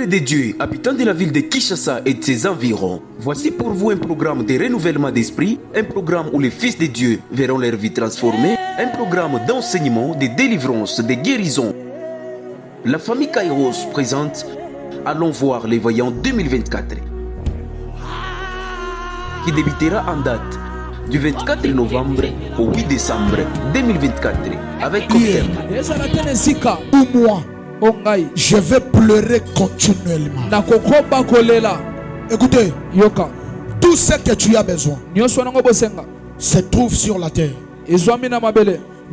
Des dieux, habitants de la ville de Kinshasa et de ses environs, voici pour vous un programme de renouvellement d'esprit, un programme où les fils de Dieu verront leur vie transformée, un programme d'enseignement, de délivrance, de guérison. La famille Kairos présente Allons voir les voyants 2024, qui débutera en date du 24 novembre au 8 décembre 2024 avec comme thème ou moi. Je vais pleurer continuellement. Écoutez, tout ce que tu as besoin se trouve sur la terre.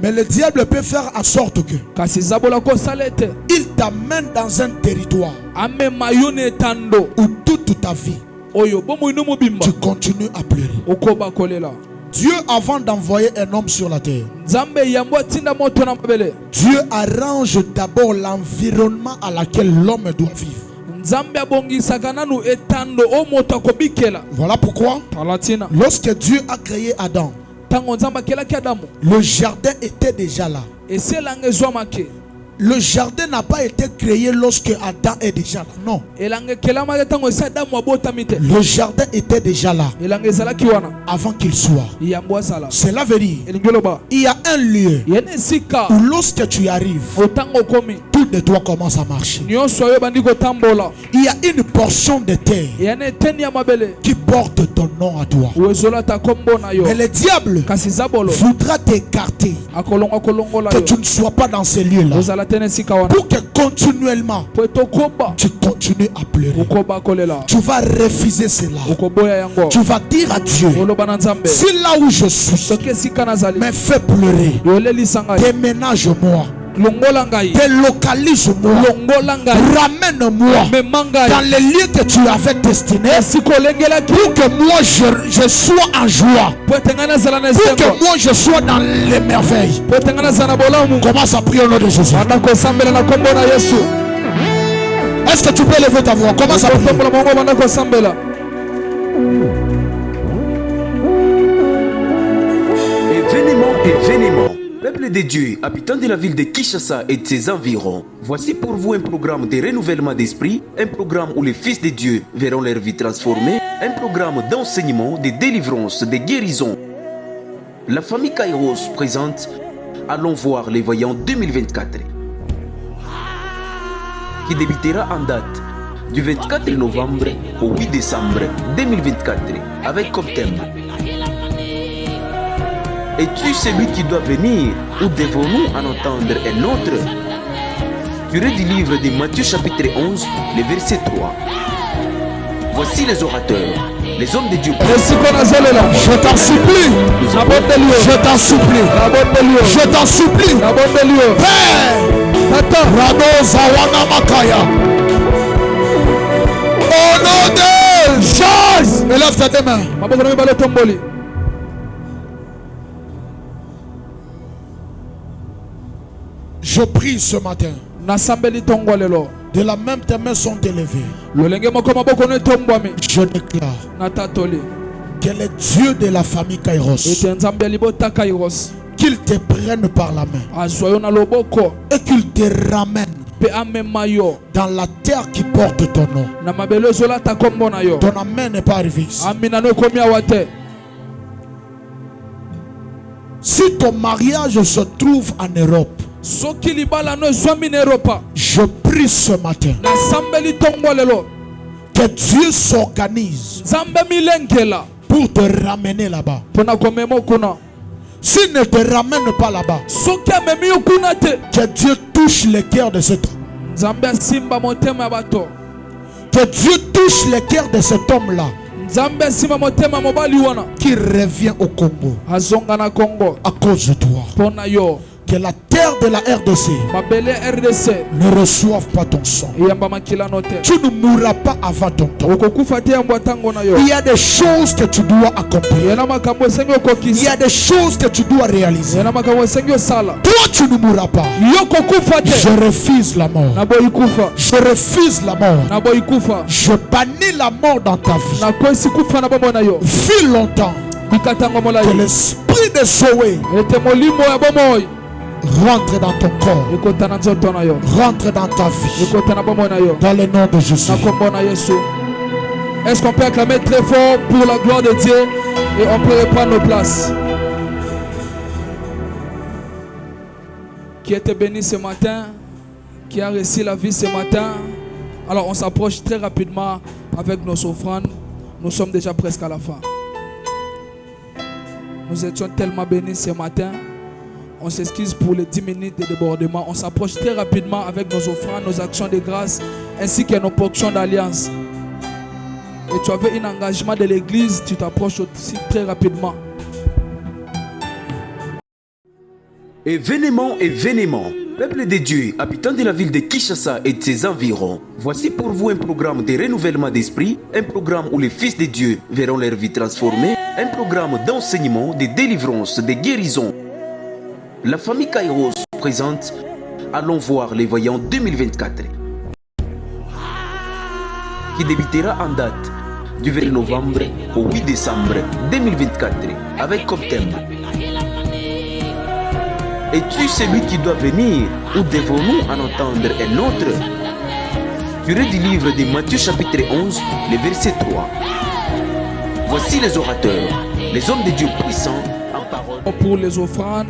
Mais le diable peut faire en sorte que il t'amène dans un territoire où toute ta vie tu continues à pleurer. Dieu, avant d'envoyer un homme sur la terre, Dieu arrange d'abord l'environnement à laquelle l'homme doit vivre. Voilà pourquoi, lorsque Dieu a créé Adam, le jardin était déjà là. Le jardin n'a pas été créé lorsque Adam est déjà là. Non. Le jardin était déjà là avant qu'il soit. Cela veut dire il y a un lieu où lorsque tu arrives, tout de toi commence à marcher. Il y a une portion de terre qui porte ton nom à toi. Mais le diable voudra t'écarter, que tu ne sois pas dans ces lieux-là, pour que continuellement tu continues à pleurer. Tu vas refuser cela. Tu vas dire à Dieu, si là où je suis me fait pleurer, déménage-moi, délocalise-moi, ramène-moi dans les lieux que tu avais destinés, pour que moi je sois en joie, pour que moi je sois dans les merveilles. Commence à prier au nom de Jésus. Est-ce que tu peux lever ta voix? Commence à prier. Événement. Peuple de Dieu, habitants de la ville de Kinshasa et de ses environs, voici pour vous un programme de renouvellement d'esprit, un programme où les fils de Dieu verront leur vie transformée, un programme d'enseignement, de délivrance, de guérison. La famille Kairos présente Allons voir les voyants 2024, qui débutera en date du 24 novembre au 8 décembre 2024 avec comme thème: Es-tu celui qui doit venir ou devons-nous en entendre un autre? Tiré du livre de Matthieu chapitre 11, le verset 3. Voici les orateurs, les hommes de Dieu. Je t'en supplie. Je t'en supplie. Je t'en supplie. Père, Rado Zawana Makaya. Au nom de Jésus. Élève ta main. Je prie ce matin. De la même tes mains sont élevées. Je déclare que le Dieu de la famille Kairos, qu'il te prenne par la main et qu'il te ramène dans la terre qui porte ton nom. Ton amen n'est pas arrivé ici. Si ton mariage se trouve en Europe, je prie ce matin que Dieu s'organise pour te ramener là-bas. S'il ne te ramène pas là-bas, que Dieu touche le cœur de cet homme. Que Dieu touche le cœur de cet homme-là qui revient au Congo à cause de toi. Que la terre de la RDC ne reçoive pas ton sang. Tu ne mourras pas avant ton temps. Il y a des choses que tu dois accomplir. Il y a des choses que tu dois réaliser. Toi, tu ne mourras pas. Je refuse la mort. Je refuse la mort. Je bannis la mort dans ta vie. Vis longtemps. Que l'esprit de Zoé rentre dans ton corps. Rentre dans ta vie. Dans le nom de Jésus. Est-ce qu'on peut acclamer très fort pour la gloire de Dieu et on peut reprendre nos places? Qui était béni ce matin, qui a reçu la vie ce matin. Alors on s'approche très rapidement avec nos offrandes. Nous sommes déjà presque à la fin. Nous étions tellement bénis ce matin. On s'excuse pour les 10 minutes de débordement. On s'approche très rapidement avec nos offrandes, nos actions de grâce, ainsi que nos portions d'alliance. Et tu avais un engagement de l'église, tu t'approches aussi très rapidement. Événement, peuple de Dieu, habitants de la ville de Kinshasa et de ses environs, voici pour vous un programme de renouvellement d'esprit, un programme où les fils de Dieu verront leur vie transformée, un programme d'enseignement, de délivrance, de guérison. La famille Kairos présente Allons voir les voyants 2024 qui débutera en date du 20 novembre au 8 décembre 2024 avec comme thème: Es-tu celui qui doit venir ou devons-nous en entendre un autre? Tiré du livre de Matthieu chapitre 11, le verset 3. Voici les orateurs, les hommes de Dieu puissants en parole. Pour les offrandes,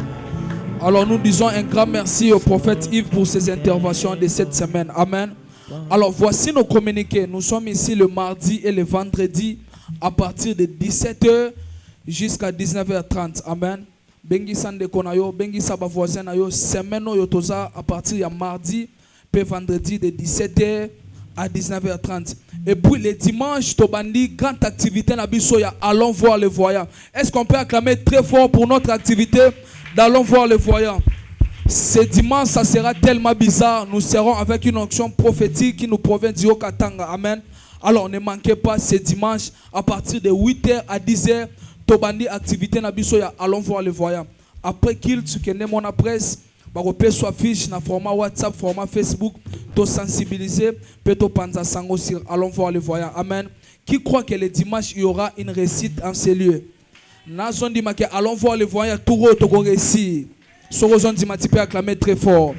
alors nous disons un grand merci au prophète Yves pour ses interventions de cette semaine. Amen. Alors voici nos communiqués. Nous sommes ici le mardi et le vendredi à partir de 17h jusqu'à 19h30. Amen. Bengi sande konayo, bengi saba voisin nayo, semaine yo toza à partir de mardi et vendredi de 17h à 19h30. Et puis les dimanches, tobandi grande activité na biso ya allons voir les voyants. Est-ce qu'on peut acclamer très fort pour notre activité d'allons voir les voyants? Ce dimanche, ça sera tellement bizarre. Nous serons avec une onction prophétique qui nous provient du Haut-Katanga. Amen. Alors ne manquez pas ce dimanche à partir de 8h à 10h. Tobandi activité na biso ya allons voir les voyants. Après qu'il tu connais mon presse, barope soit fiche na format WhatsApp, format Facebook, to sensibiliser, peut to panza sango sur allons voir les voyants. Amen. Qui croit que le dimanche il y aura une réussite en ces lieux? Nazon dit que allons voir les voyants tout to go réussir. Sorozon dit tu peux acclamer très fort.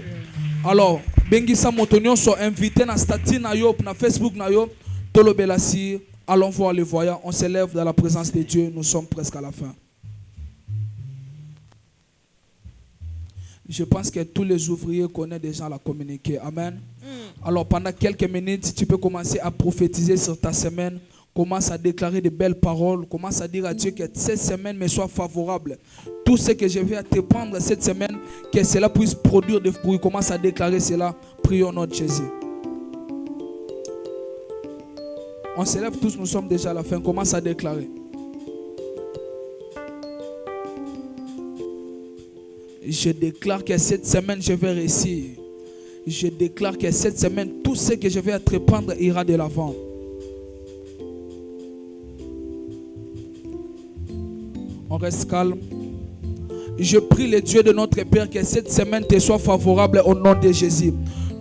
Alors, bengi sa motonio sont invités na statut na yo na Facebook na yo, tolo belasi. Allons voir les voyants. On s'élève dans la présence de Dieu. Nous sommes presque à la fin. Je pense que tous les ouvriers connaissent déjà la communiquer. Amen. Alors pendant quelques minutes, tu peux commencer à prophétiser sur ta semaine. Commence à déclarer de belles paroles. Commence à dire à Dieu que cette semaine me soit favorable. Tout ce que je vais te prendre cette semaine, que cela puisse produire des fruits. Commence à déclarer cela. Prions au nom de Jésus. On se lève tous, nous sommes déjà à la fin. Commence à déclarer. Je déclare que cette semaine, je vais réussir. Je déclare que cette semaine, tout ce que je vais entreprendre ira de l'avant. On reste calme. Je prie le Dieu de notre Père que cette semaine te soit favorable au nom de Jésus.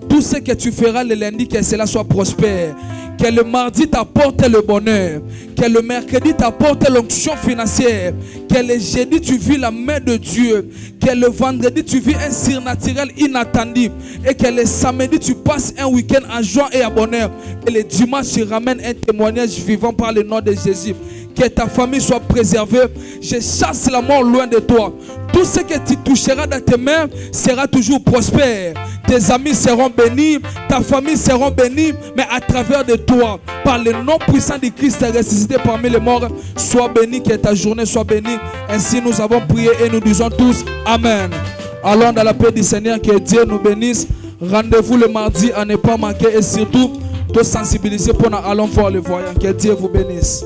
Tout ce que tu feras le lundi, que cela soit prospère. Que le mardi t'apporte le bonheur. Que le mercredi t'apporte l'onction financière. Que le jeudi tu vis la main de Dieu. Que le vendredi tu vis un surnaturel inattendu. Et que le samedi tu passes un week-end en joie et en bonheur. Et le dimanche tu ramènes un témoignage vivant par le nom de Jésus. Que ta famille soit préservée. Je chasse la mort loin de toi. Tout ce que tu toucheras dans tes mains sera toujours prospère. Tes amis seront bénis, ta famille sera bénie, mais à travers de toi, par le nom puissant de Christ ressuscité parmi les morts, sois béni, que ta journée soit bénie. Ainsi nous avons prié et nous disons tous Amen. Allons dans la paix du Seigneur, que Dieu nous bénisse. Rendez-vous le mardi à ne pas manquer et surtout, te sensibiliser pour nous allons voir le voyant. Que Dieu vous bénisse.